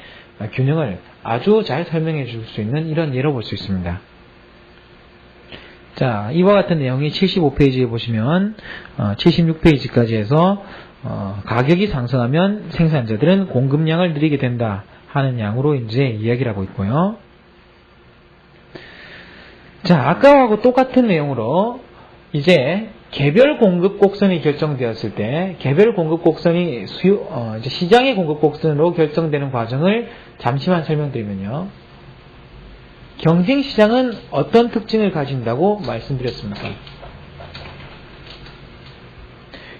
균형을 아주 잘 설명해 줄 수 있는 이런 예로 볼 수 있습니다. 자, 이와 같은 내용이 75페이지에 보시면 76페이지까지 해서 가격이 상승하면 생산자들은 공급량을 늘리게 된다 하는 양으로 이제 이야기를 하고 있고요. 자, 아까하고 똑같은 내용으로 이제 개별 공급 곡선이 결정되었을 때 개별 공급 곡선이 이제 시장의 공급 곡선으로 결정되는 과정을 잠시만 설명드리면요. 경쟁 시장은 어떤 특징을 가진다고 말씀드렸습니까?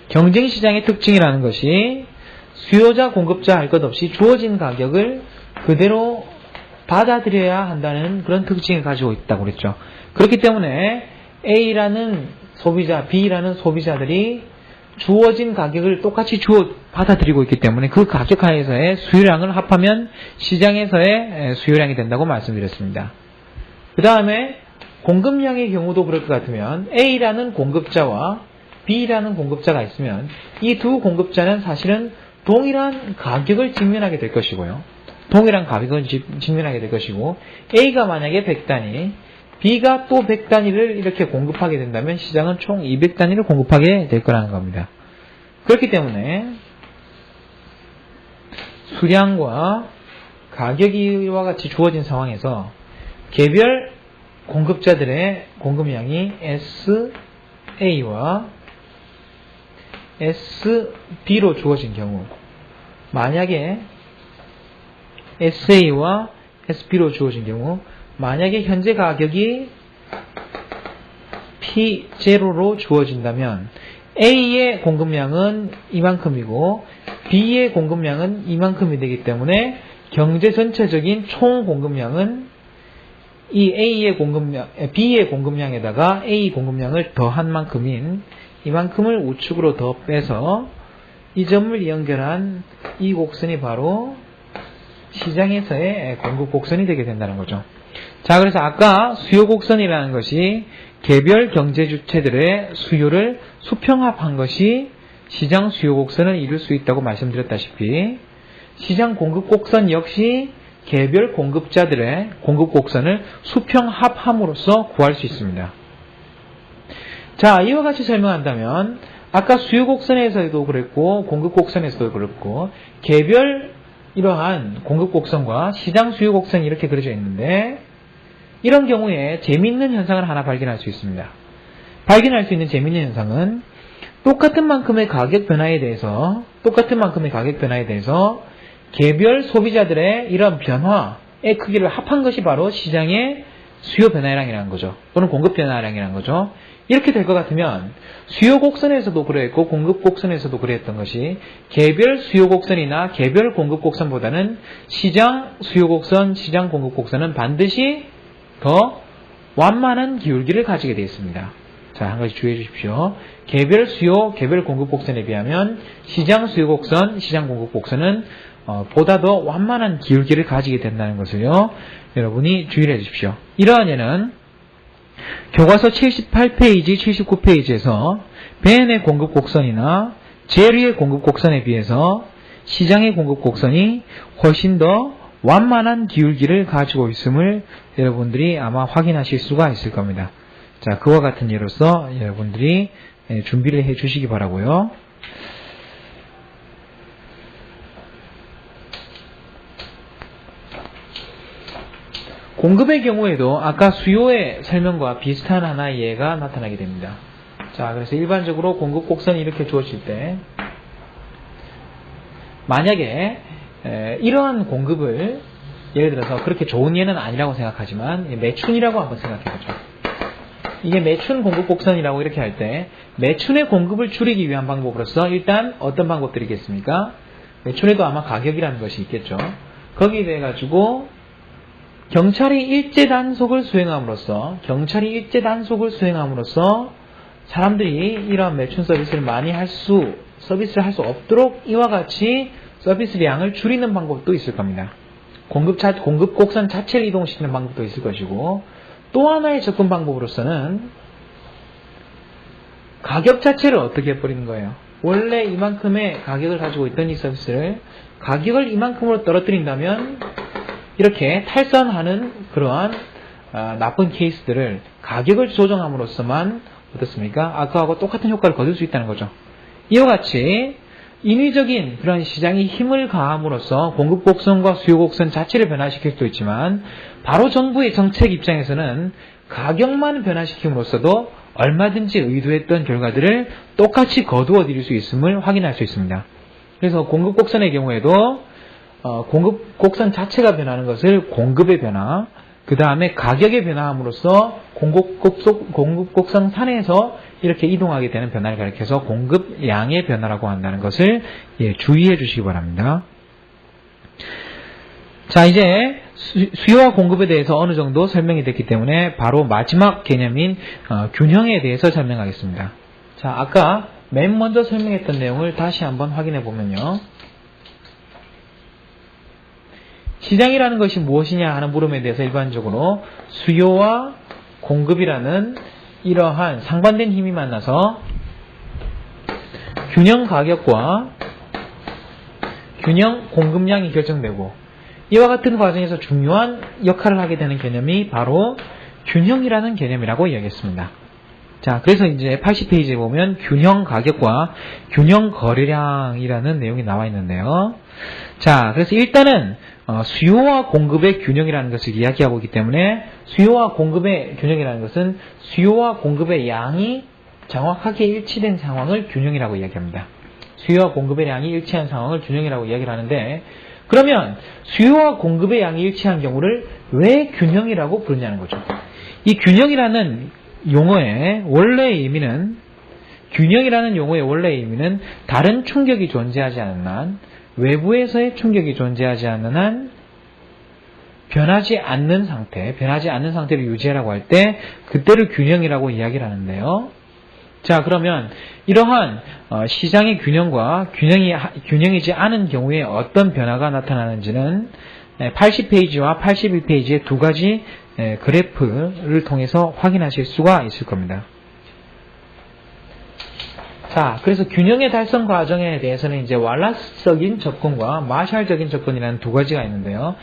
경쟁 시장의 특징이라는 것이 수요자 공급자 할 것 없이 주어진 가격을 그대로 받아들여야 한다는 그런 특징을 가지고 있다고 그랬죠. 그렇기 때문에 A라는 소비자, B라는 소비자들이 주어진 가격을 똑같이 받아들이고 있기 때문에 그 가격 하에서의 수요량을 합하면 시장에서의 수요량이 된다고 말씀드렸습니다. 그 다음에 공급량의 경우도 그럴 것 같으면 A라는 공급자와 B라는 공급자가 있으면 이 두 공급자는 사실은 동일한 가격을 직면하게 될 것이고요. 동일한 가격을 직면하게 될 것이고 A가 만약에 100단위, B가 또 100단위를 이렇게 공급하게 된다면 시장은 총 200단위를 공급하게 될 거라는 겁니다. 그렇기 때문에 수량과 가격이와 같이 주어진 상황에서 개별 공급자들의 공급량이 SA와 SB로 주어진 경우, 만약에 SA와 SB로 주어진 경우, 만약에 현재 가격이 P0로 주어진다면 A의 공급량은 이만큼이고 B의 공급량은 이만큼이 되기 때문에 경제 전체적인 총 공급량은 이 B의 공급량에다가 A 공급량을 더한 만큼인 이만큼을 우측으로 더 빼서 이 점을 연결한 이 곡선이 바로 시장에서의 공급 곡선이 되게 된다는 거죠. 자, 그래서 아까 수요 곡선이라는 것이 개별 경제 주체들의 수요를 수평합한 것이 시장 수요 곡선을 이룰 수 있다고 말씀드렸다시피 시장 공급 곡선 역시 개별 공급자들의 공급 곡선을 수평합함으로써 구할 수 있습니다. 자, 이와 같이 설명한다면 아까 수요 곡선에서도 그랬고 공급 곡선에서도 그랬고 개별 이러한 공급 곡선과 시장 수요 곡선이 이렇게 그려져 있는데 이런 경우에 재미있는 현상을 하나 발견할 수 있습니다. 발견할 수 있는 재미있는 현상은 똑같은 만큼의 가격 변화에 대해서 개별 소비자들의 이런 변화의 크기를 합한 것이 바로 시장의 수요 변화량이라는 거죠. 또는 공급 변화량이라는 거죠. 이렇게 될 것 같으면 수요 곡선에서도 그랬고 공급 곡선에서도 그랬던 것이 개별 수요 곡선이나 개별 공급 곡선보다는 시장 수요 곡선, 시장 공급 곡선은 반드시 더 완만한 기울기를 가지게 되어 있습니다. 자, 한 가지 주의해 주십시오. 개별 수요, 개별 공급 곡선에 비하면 시장 수요 곡선, 시장 공급 곡선은 보다 더 완만한 기울기를 가지게 된다는 것을요, 여러분이 주의를 해 주십시오. 이러한 예는 교과서 78페이지, 79페이지에서 벤의 공급 곡선이나 제리의 공급 곡선에 비해서 시장의 공급 곡선이 훨씬 더 완만한 기울기를 가지고 있음을 여러분들이 아마 확인하실 수가 있을 겁니다. 자, 그와 같은 예로서 여러분들이 준비를 해 주시기 바라고요. 공급의 경우에도 아까 수요의 설명과 비슷한 하나의 예가 나타나게 됩니다. 자, 그래서 일반적으로 공급 곡선이 이렇게 주어질 때 만약에 이러한 공급을 예를 들어서 그렇게 좋은 예는 아니라고 생각하지만 매춘이라고 한번 생각해보죠. 이게 매춘 공급 곡선이라고 이렇게 할 때 매춘의 공급을 줄이기 위한 방법으로서 일단 어떤 방법들이 있겠습니까? 매춘에도 아마 가격이라는 것이 있겠죠. 거기에 대해 가지고 경찰이 일제 단속을 수행함으로써 사람들이 이러한 매춘 서비스를 많이 서비스를 할 수 없도록 이와 같이 서비스량을 줄이는 방법도 있을 겁니다. 공급 곡선 자체를 이동시키는 방법도 있을 것이고, 또 하나의 접근 방법으로서는 가격 자체를 어떻게 해버리는 거예요. 원래 이만큼의 가격을 가지고 있던 이 서비스를 가격을 이만큼으로 떨어뜨린다면 이렇게 탈선하는 그러한 나쁜 케이스들을 가격을 조정함으로써만 어떻습니까? 아까하고 똑같은 효과를 거둘 수 있다는 거죠. 이와 같이 인위적인 그런 시장이 힘을 가함으로써 공급 곡선과 수요 곡선 자체를 변화시킬 수도 있지만, 바로 정부의 정책 입장에서는 가격만 변화시킴으로써도 얼마든지 의도했던 결과들을 똑같이 거두어 드릴 수 있음을 확인할 수 있습니다. 그래서 공급 곡선의 경우에도 공급 곡선 자체가 변하는 것을 공급의 변화, 그 다음에 가격의 변화함으로써 공급 곡선 산에서 이렇게 이동하게 되는 변화를 가리켜서 공급량의 변화라고 한다는 것을 주의해 주시기 바랍니다. 자, 이제 수요와 공급에 대해서 어느 정도 설명이 됐기 때문에 바로 마지막 개념인 균형에 대해서 설명하겠습니다. 자, 아까 맨 먼저 설명했던 내용을 다시 한번 확인해 보면요. 시장이라는 것이 무엇이냐 하는 물음에 대해서 일반적으로 수요와 공급이라는 이러한 상반된 힘이 만나서 균형 가격과 균형 공급량이 결정되고, 이와 같은 과정에서 중요한 역할을 하게 되는 개념이 바로 균형이라는 개념이라고 이야기했습니다. 자, 그래서 이제 80페이지에 보면 균형 가격과 균형 거래량이라는 내용이 나와 있는데요. 자, 그래서 일단은 수요와 공급의 균형이라는 것을 이야기하고 있기 때문에, 수요와 공급의 균형이라는 것은 수요와 공급의 양이 정확하게 일치된 상황을 균형이라고 이야기합니다. 수요와 공급의 양이 일치한 상황을 균형이라고 이야기를 하는데, 그러면 수요와 공급의 양이 일치한 경우를 왜 균형이라고 부르냐는 거죠. 이 균형이라는 용어의 원래의 의미는, 다른 충격이 존재하지 않는 한, 외부에서의 충격이 존재하지 않는 한 변하지 않는 상태를 유지하라고 할 때 그때를 균형이라고 이야기를 하는데요. 자, 그러면 이러한 시장의 균형과 균형이지 않은 경우에 어떤 변화가 나타나는지는 80페이지와 81페이지의 두 가지 그래프를 통해서 확인하실 수가 있을 겁니다. 자, 그래서 균형의 달성 과정에 대해서는 이제 왈라스적인 접근과 마샬적인 접근이라는 두 가지가 있는데요.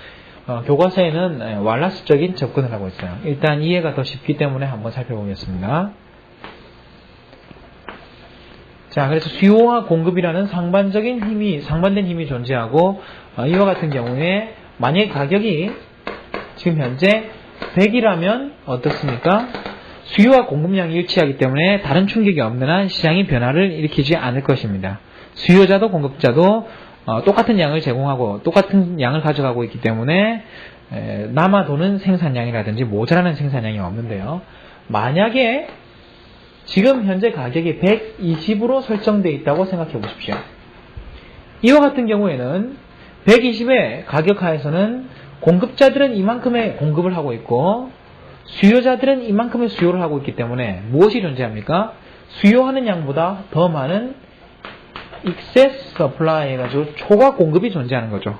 교과서에는 왈라스적인 접근을 하고 있어요. 일단 이해가 더 쉽기 때문에 한번 살펴보겠습니다. 자, 그래서 수요와 공급이라는 상반된 힘이 존재하고, 이와 같은 경우에 만약 가격이 지금 현재 100이라면 어떻습니까? 수요와 공급량이 일치하기 때문에 다른 충격이 없는 한 시장이 변화를 일으키지 않을 것입니다. 수요자도 공급자도 똑같은 양을 제공하고 똑같은 양을 가져가고 있기 때문에 남아도는 생산량이라든지 모자라는 생산량이 없는데요. 만약에 지금 현재 가격이 120으로 설정되어 있다고 생각해 보십시오. 이와 같은 경우에는 120의 가격 하에서는 공급자들은 이만큼의 공급을 하고 있고 수요자들은 이만큼의 수요를 하고 있기 때문에 무엇이 존재합니까? 수요하는 양보다 더 많은 excess supply 해가지고 초과 공급이 존재하는 거죠.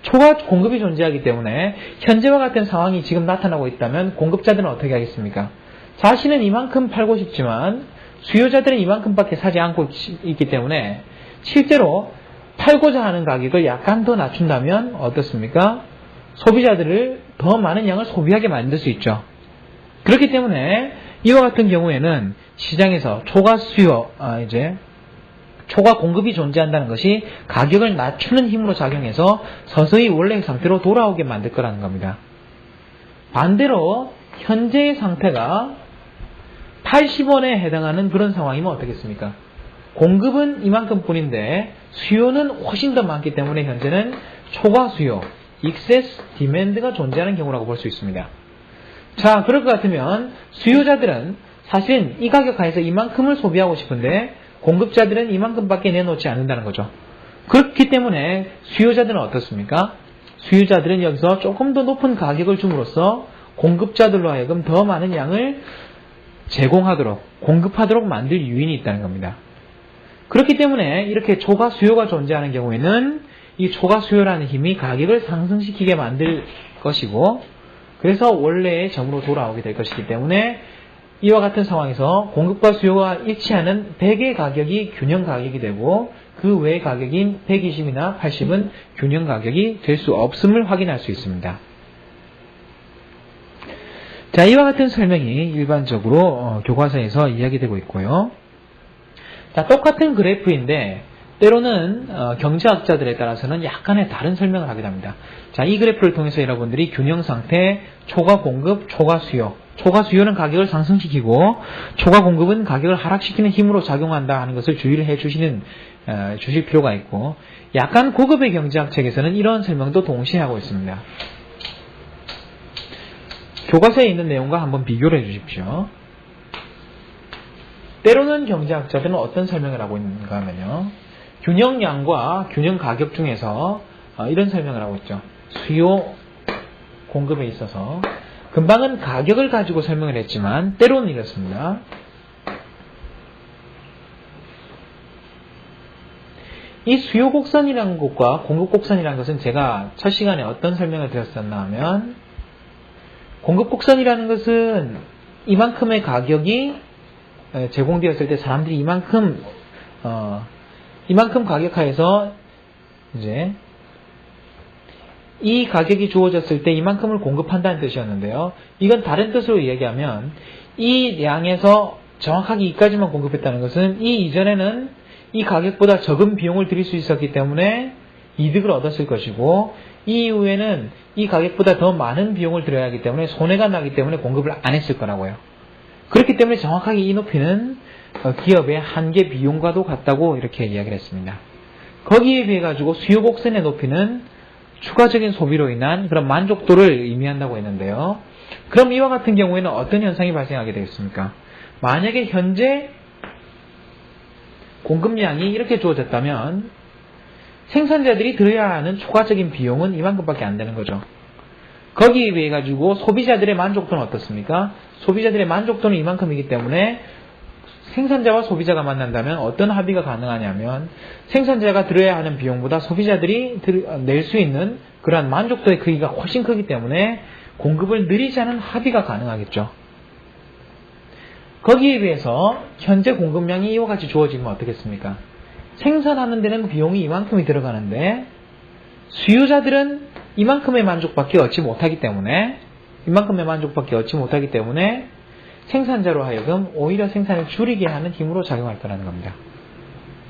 초과 공급이 존재하기 때문에 현재와 같은 상황이 지금 나타나고 있다면 공급자들은 어떻게 하겠습니까? 자신은 이만큼 팔고 싶지만 수요자들은 이만큼밖에 사지 않고 있기 때문에 실제로 팔고자 하는 가격을 약간 더 낮춘다면 어떻습니까? 소비자들을 더 많은 양을 소비하게 만들 수 있죠. 그렇기 때문에 이와 같은 경우에는 시장에서 초과 공급이 존재한다는 것이 가격을 낮추는 힘으로 작용해서 서서히 원래의 상태로 돌아오게 만들 거라는 겁니다. 반대로 현재의 상태가 80원에 해당하는 그런 상황이면 어떻겠습니까? 공급은 이만큼 뿐인데 수요는 훨씬 더 많기 때문에 현재는 초과 수요, excess demand가 존재하는 경우라고 볼 수 있습니다. 자, 그럴 것 같으면 수요자들은 사실은 이 가격 하에서 이만큼을 소비하고 싶은데 공급자들은 이만큼밖에 내놓지 않는다는 거죠. 그렇기 때문에 수요자들은 어떻습니까? 수요자들은 여기서 조금 더 높은 가격을 줌으로써 공급자들로 하여금 더 많은 양을 제공하도록, 공급하도록 만들 요인이 있다는 겁니다. 그렇기 때문에 이렇게 초과 수요가 존재하는 경우에는 이 초과 수요라는 힘이 가격을 상승시키게 만들 것이고, 그래서 원래의 점으로 돌아오게 될 것이기 때문에 이와 같은 상황에서 공급과 수요가 일치하는 100의 가격이 균형 가격이 되고 그 외의 가격인 120이나 80은 균형 가격이 될 수 없음을 확인할 수 있습니다. 자, 이와 같은 설명이 일반적으로 교과서에서 이야기되고 있고요. 자, 똑같은 그래프인데 때로는 경제학자들에 따라서는 약간의 다른 설명을 하게 됩니다. 자, 이 그래프를 통해서 여러분들이 균형 상태, 초과 공급, 초과 수요, 초과 수요는 가격을 상승시키고 초과 공급은 가격을 하락시키는 힘으로 작용한다 하는 것을 주의를 해 주실 필요가 있고, 약간 고급의 경제학 책에서는 이런 설명도 동시에 하고 있습니다. 교과서에 있는 내용과 한번 비교를 해 주십시오. 때로는 경제학자들은 어떤 설명을 하고 있는가 하면요, 균형량과 균형 가격 중에서 이런 설명을 하고 있죠. 수요 공급에 있어서 금방은 가격을 가지고 설명을 했지만 때로는 이렇습니다. 이 수요 곡선이라는 것과 공급 곡선이라는 것은 제가 첫 시간에 어떤 설명을 드렸었나 하면, 공급 곡선이라는 것은 이만큼의 가격이 제공되었을 때 사람들이 이만큼 가격 하에서 이제 이 가격이 주어졌을 때 이만큼을 공급한다는 뜻이었는데요. 이건 다른 뜻으로 이야기하면 이 양에서 정확하게 이까지만 공급했다는 것은 이 이전에는 이 가격보다 적은 비용을 들일 수 있었기 때문에 이득을 얻었을 것이고, 이 이후에는 이 가격보다 더 많은 비용을 들여야 하기 때문에 손해가 나기 때문에 공급을 안 했을 거라고요. 그렇기 때문에 정확하게 이 높이는 기업의 한계 비용과도 같다고 이렇게 이야기를 했습니다. 거기에 비해 가지고 수요 곡선의 높이는 추가적인 소비로 인한 그런 만족도를 의미한다고 했는데요. 그럼 이와 같은 경우에는 어떤 현상이 발생하게 되겠습니까? 만약에 현재 공급량이 이렇게 주어졌다면 생산자들이 들여야 하는 추가적인 비용은 이만큼밖에 안 되는 거죠. 거기에 비해 가지고 소비자들의 만족도는 어떻습니까? 소비자들의 만족도는 이만큼이기 때문에 생산자와 소비자가 만난다면 어떤 합의가 가능하냐면, 생산자가 들여야 하는 비용보다 소비자들이 낼 수 있는 그러한 만족도의 크기가 훨씬 크기 때문에 공급을 늘리자는 합의가 가능하겠죠. 거기에 비해서 현재 공급량이 이와 같이 주어지면 어떻겠습니까? 생산하는 데는 비용이 이만큼이 들어가는데 수요자들은 이만큼의 만족밖에 얻지 못하기 때문에 생산자로 하여금 오히려 생산을 줄이게 하는 힘으로 작용할 거라는 겁니다.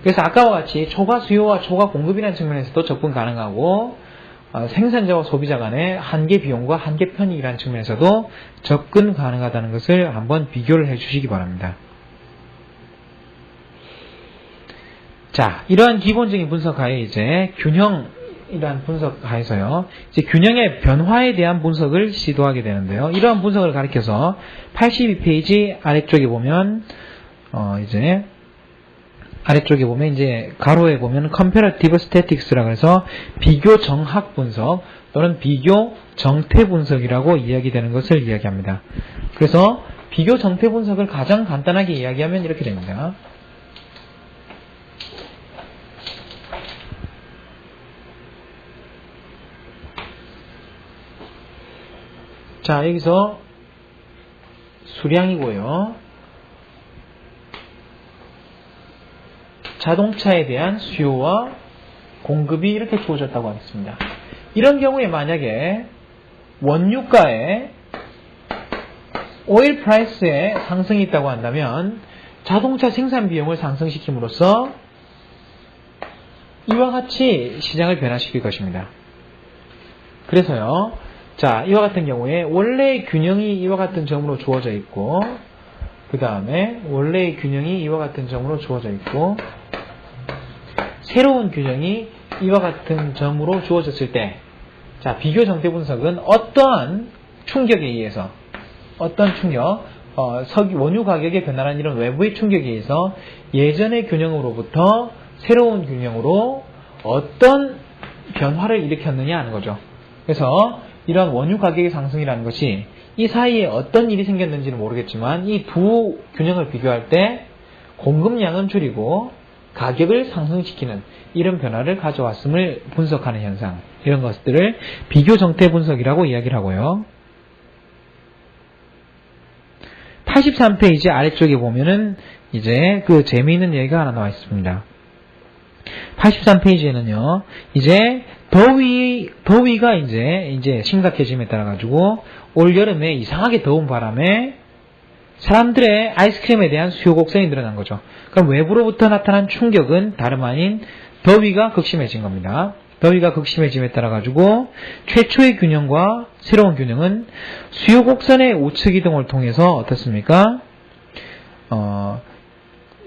그래서 아까와 같이 초과 수요와 초과 공급이라는 측면에서도 접근 가능하고, 생산자와 소비자 간의 한계 비용과 한계 편익이라는 측면에서도 접근 가능하다는 것을 한번 비교를 해 주시기 바랍니다. 자, 이러한 기본적인 분석하에 이제 균형이라는 분석하에서요, 이제 균형의 변화에 대한 분석을 시도하게 되는데요. 이러한 분석을 가리켜서 82페이지 아래쪽에 보면 이제 가로에 보면 comparative statistics라고 해서 비교 정학 분석 또는 비교 정태 분석이라고 이야기되는 것을 이야기합니다. 그래서 비교 정태 분석을 가장 간단하게 이야기하면 이렇게 됩니다. 자, 여기서 수량이고요. 자동차에 대한 수요와 공급이 이렇게 주어졌다고 하겠습니다. 이런 경우에 만약에 원유가에 오일 프라이스에 상승이 있다고 한다면 자동차 생산 비용을 상승시킴으로써 이와 같이 시장을 변화시킬 것입니다. 그래서요, 자, 이와 같은 경우에 원래 균형이 이와 같은 점으로 주어져 있고, 그 다음에 원래의 균형이 이와 같은 점으로 주어져 있고 새로운 균형이 이와 같은 점으로 주어졌을 때 자, 비교 정태 분석은 어떠한 충격에 의해서 어떤 충격, 원유 가격의 변화라는 이런 외부의 충격에 의해서 예전의 균형으로부터 새로운 균형으로 어떤 변화를 일으켰느냐 하는 거죠. 그래서 이런 원유 가격의 상승이라는 것이 이 사이에 어떤 일이 생겼는지는 모르겠지만 이 두 균형을 비교할 때 공급량은 줄이고 가격을 상승시키는 이런 변화를 가져왔음을 분석하는 현상, 이런 것들을 비교 정태 분석이라고 이야기를 하고요. 83페이지 아래쪽에 보면은 이제 그 재미있는 얘기가 하나 나와 있습니다. 83페이지에는요, 이제 더위가 이제 심각해짐에 따라 가지고 올 여름에 이상하게 더운 바람에 사람들의 아이스크림에 대한 수요 곡선이 늘어난 거죠. 그럼 외부로부터 나타난 충격은 다름 아닌 더위가 극심해진 겁니다. 더위가 극심해짐에 따라 가지고 최초의 균형과 새로운 균형은 수요 곡선의 우측 이동을 통해서 어떻습니까?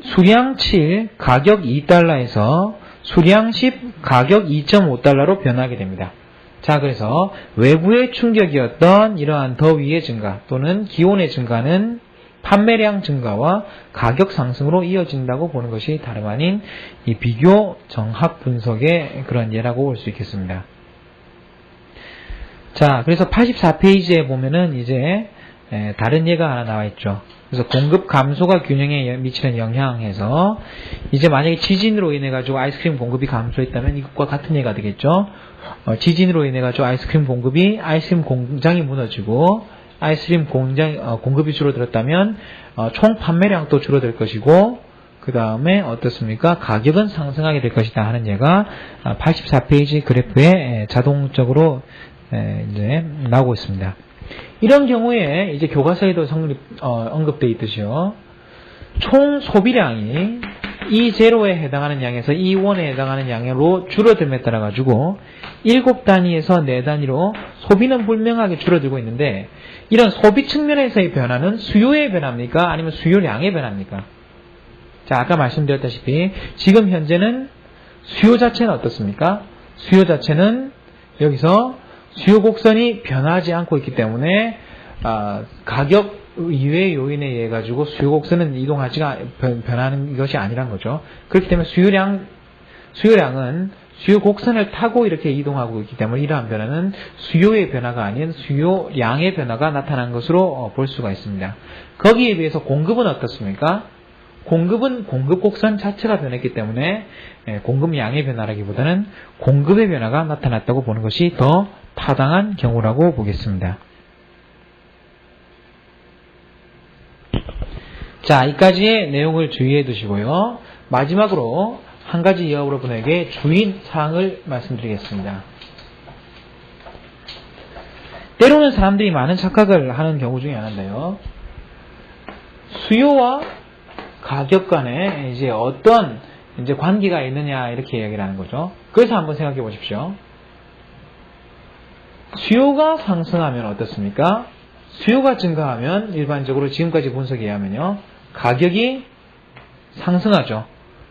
수량 7 가격 2달러에서 수량 10 가격 2.5달러로 변하게 됩니다. 자, 그래서 외부의 충격이었던 이러한 더위의 증가 또는 기온의 증가는 판매량 증가와 가격 상승으로 이어진다고 보는 것이 다름 아닌 이 비교 정학 분석의 그런 예라고 볼 수 있겠습니다. 자, 그래서 84페이지에 보면은 이제 다른 예가 하나 나와 있죠. 그래서 공급 감소가 균형에 미치는 영향에서 이제 만약에 지진으로 인해 가지고 아이스크림 공급이 감소했다면 이것과 같은 예가 되겠죠. 지진으로 인해 가지고 아이스크림 공장이 무너지고 아이스크림 공급이 줄어들었다면 총 판매량도 줄어들 것이고 그 다음에 어떻습니까? 가격은 상승하게 될 것이다 하는 예가 84페이지 그래프에 자동적으로 이제 나오고 있습니다. 이런 경우에 이제 교과서에도 언급되어 있듯이요. 총 소비량이 E0에 해당하는 양에서 E1에 해당하는 양으로 줄어듦에 따라 가지고 7단위에서 4단위로 소비는 분명하게 줄어들고 있는데 이런 소비 측면에서의 변화는 수요의 변화입니까? 아니면 수요량의 변화입니까? 자, 아까 말씀드렸다시피 지금 현재는 수요 자체는 어떻습니까? 수요 자체는 여기서 수요 곡선이 변하지 않고 있기 때문에 가격 이외의 요인에 의해 가지고 수요 곡선은 변하는 것이 아니란 거죠. 그렇기 때문에 수요량은 수요 곡선을 타고 이렇게 이동하고 있기 때문에 이러한 변화는 수요의 변화가 아닌 수요량의 변화가 나타난 것으로 볼 수가 있습니다. 거기에 비해서 공급은 어떻습니까? 공급은 공급 곡선 자체가 변했기 때문에 공급량의 변화라기보다는 공급의 변화가 나타났다고 보는 것이 더 타당한 경우라고 보겠습니다. 자, 이까지의 내용을 주의해 두시고요. 마지막으로 한 가지 여러분에게 주의사항을 말씀드리겠습니다. 때로는 사람들이 많은 착각을 하는 경우 중에 하나인데요. 수요와 가격 간에 이제 어떤 관계가 있느냐 이렇게 이야기를 하는 거죠. 그래서 한번 생각해 보십시오. 수요가 상승하면 어떻습니까? 수요가 증가하면 일반적으로 지금까지 분석에 의하면요. 가격이 상승하죠.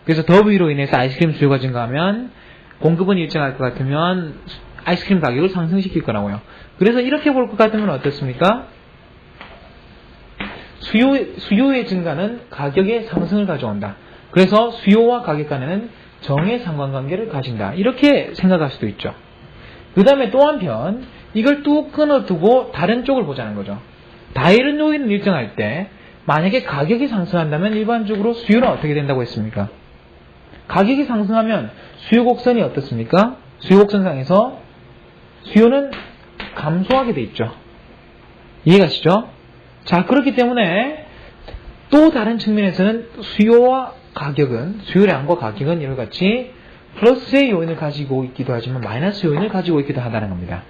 그래서 더위로 인해서 아이스크림 수요가 증가하면 공급은 일정할 것 같으면 아이스크림 가격을 상승시킬 거라고요. 그래서 이렇게 볼 것 같으면 어떻습니까? 수요의 증가는 가격의 상승을 가져온다. 그래서 수요와 가격 간에는 정의 상관관계를 가진다. 이렇게 생각할 수도 있죠. 그 다음에 또 한편 이걸 뚝 끊어두고 다른 쪽을 보자는 거죠. 다이런 요인은 일정할 때 만약에 가격이 상승한다면 일반적으로 수요는 어떻게 된다고 했습니까? 가격이 상승하면 수요 곡선이 어떻습니까? 수요 곡선상에서 수요는 감소하게 돼 있죠. 이해가시죠? 자, 그렇기 때문에 또 다른 측면에서는 수요량과 가격은 이와 같이 플러스의 요인을 가지고 있기도 하지만 마이너스 요인을 가지고 있기도 하다는 겁니다.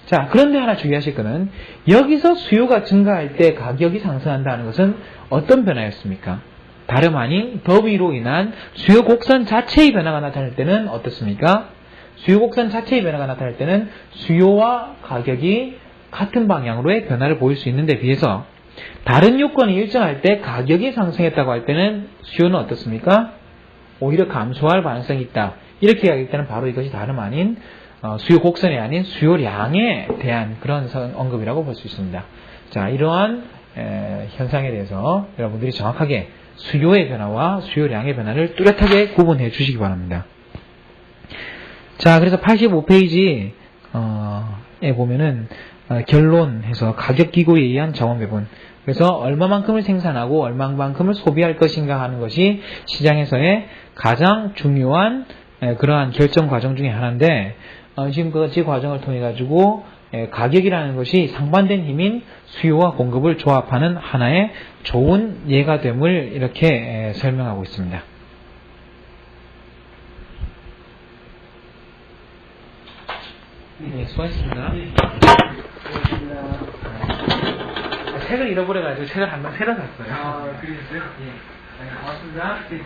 자, 그런데 하나 주의하실 것은 여기서 수요가 증가할 때 가격이 상승한다는 것은 어떤 변화였습니까? 다름 아닌 더위로 인한 수요 곡선 자체의 변화가 나타날 때는 어떻습니까? 수요 곡선 자체의 변화가 나타날 때는 수요와 가격이 같은 방향으로의 변화를 보일 수 있는 데 비해서 다른 요건이 일정할 때 가격이 상승했다고 할 때는 수요는 어떻습니까? 오히려 감소할 가능성이 있다. 이렇게 이야기할 때는 바로 이것이 다름 아닌 수요 곡선이 아닌 수요량에 대한 그런 언급이라고 볼 수 있습니다. 자, 이러한 현상에 대해서 여러분들이 정확하게 수요의 변화와 수요량의 변화를 뚜렷하게 구분해 주시기 바랍니다. 자, 그래서 85페이지에 보면은 결론해서 가격 기구에 의한 자원 배분. 그래서 얼마만큼을 생산하고 얼마만큼을 소비할 것인가 하는 것이 시장에서의 가장 중요한 그러한 결정 과정 중에 하나인데 지금까지 과정을 통해 가지고 가격이라는 것이 상반된 힘인 수요와 공급을 조합하는 하나의 좋은 예가 됨을 이렇게 설명하고 있습니다. 네, 수고하셨습니다. 책을 잃어버려가지고 책을 한 번 새로 샀어요. 아, 그러셨어요? 예. 네, 고맙습니다. 네.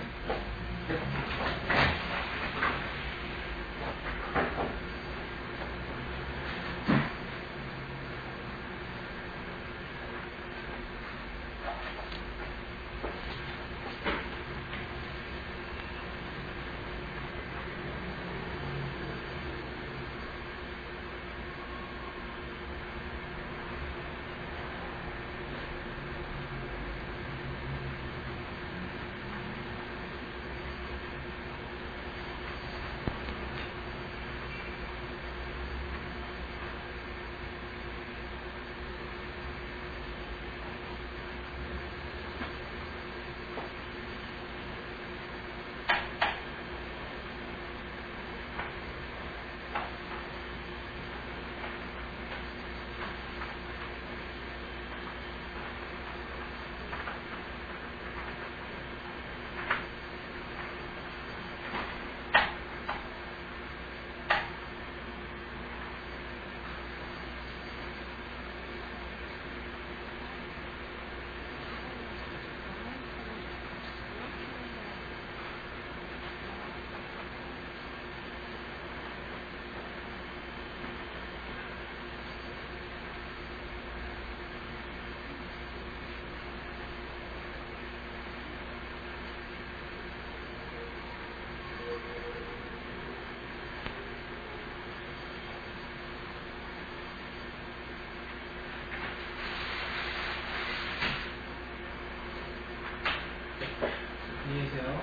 안녕히 계세요.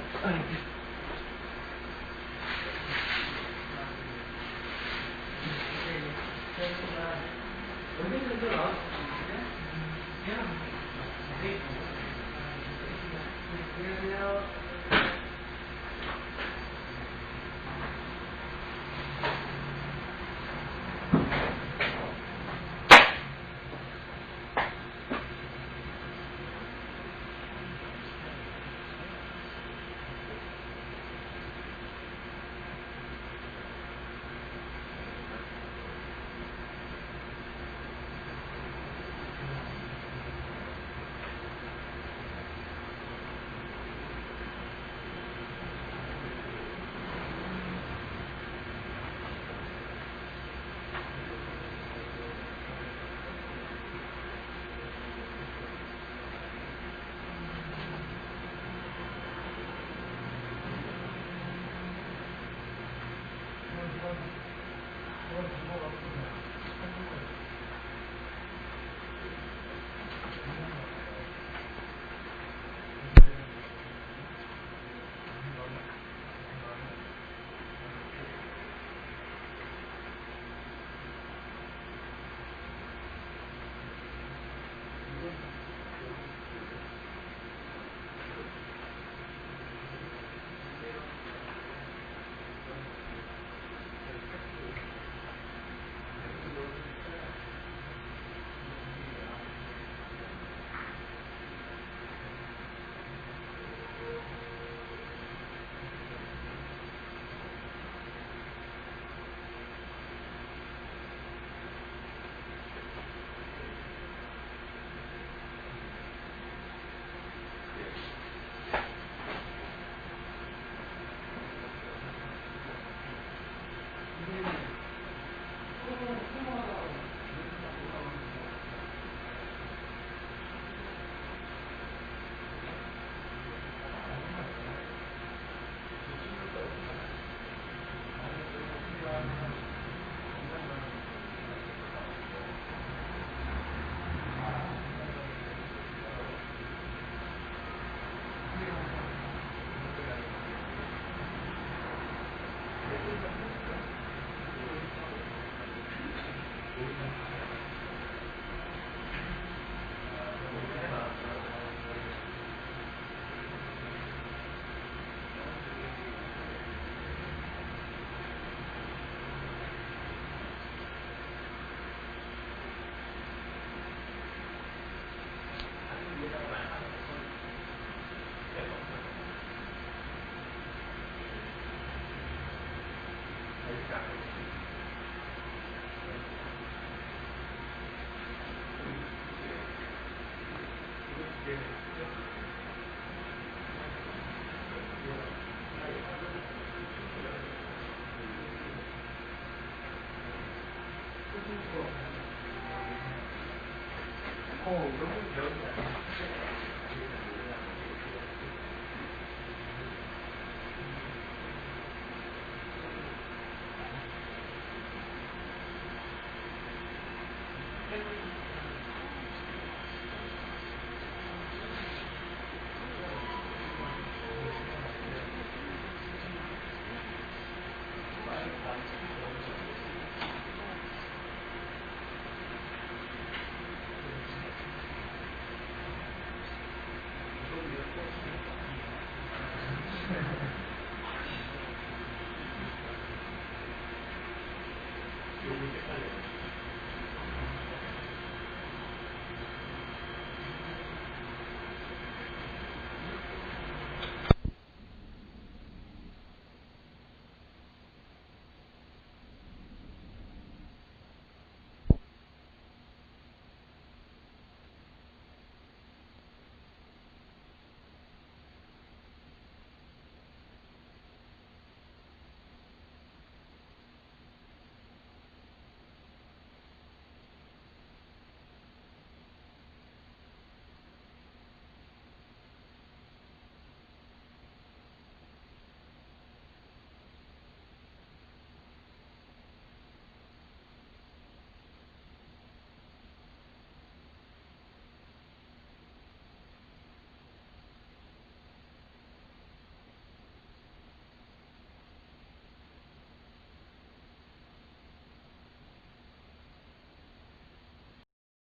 요거 색깔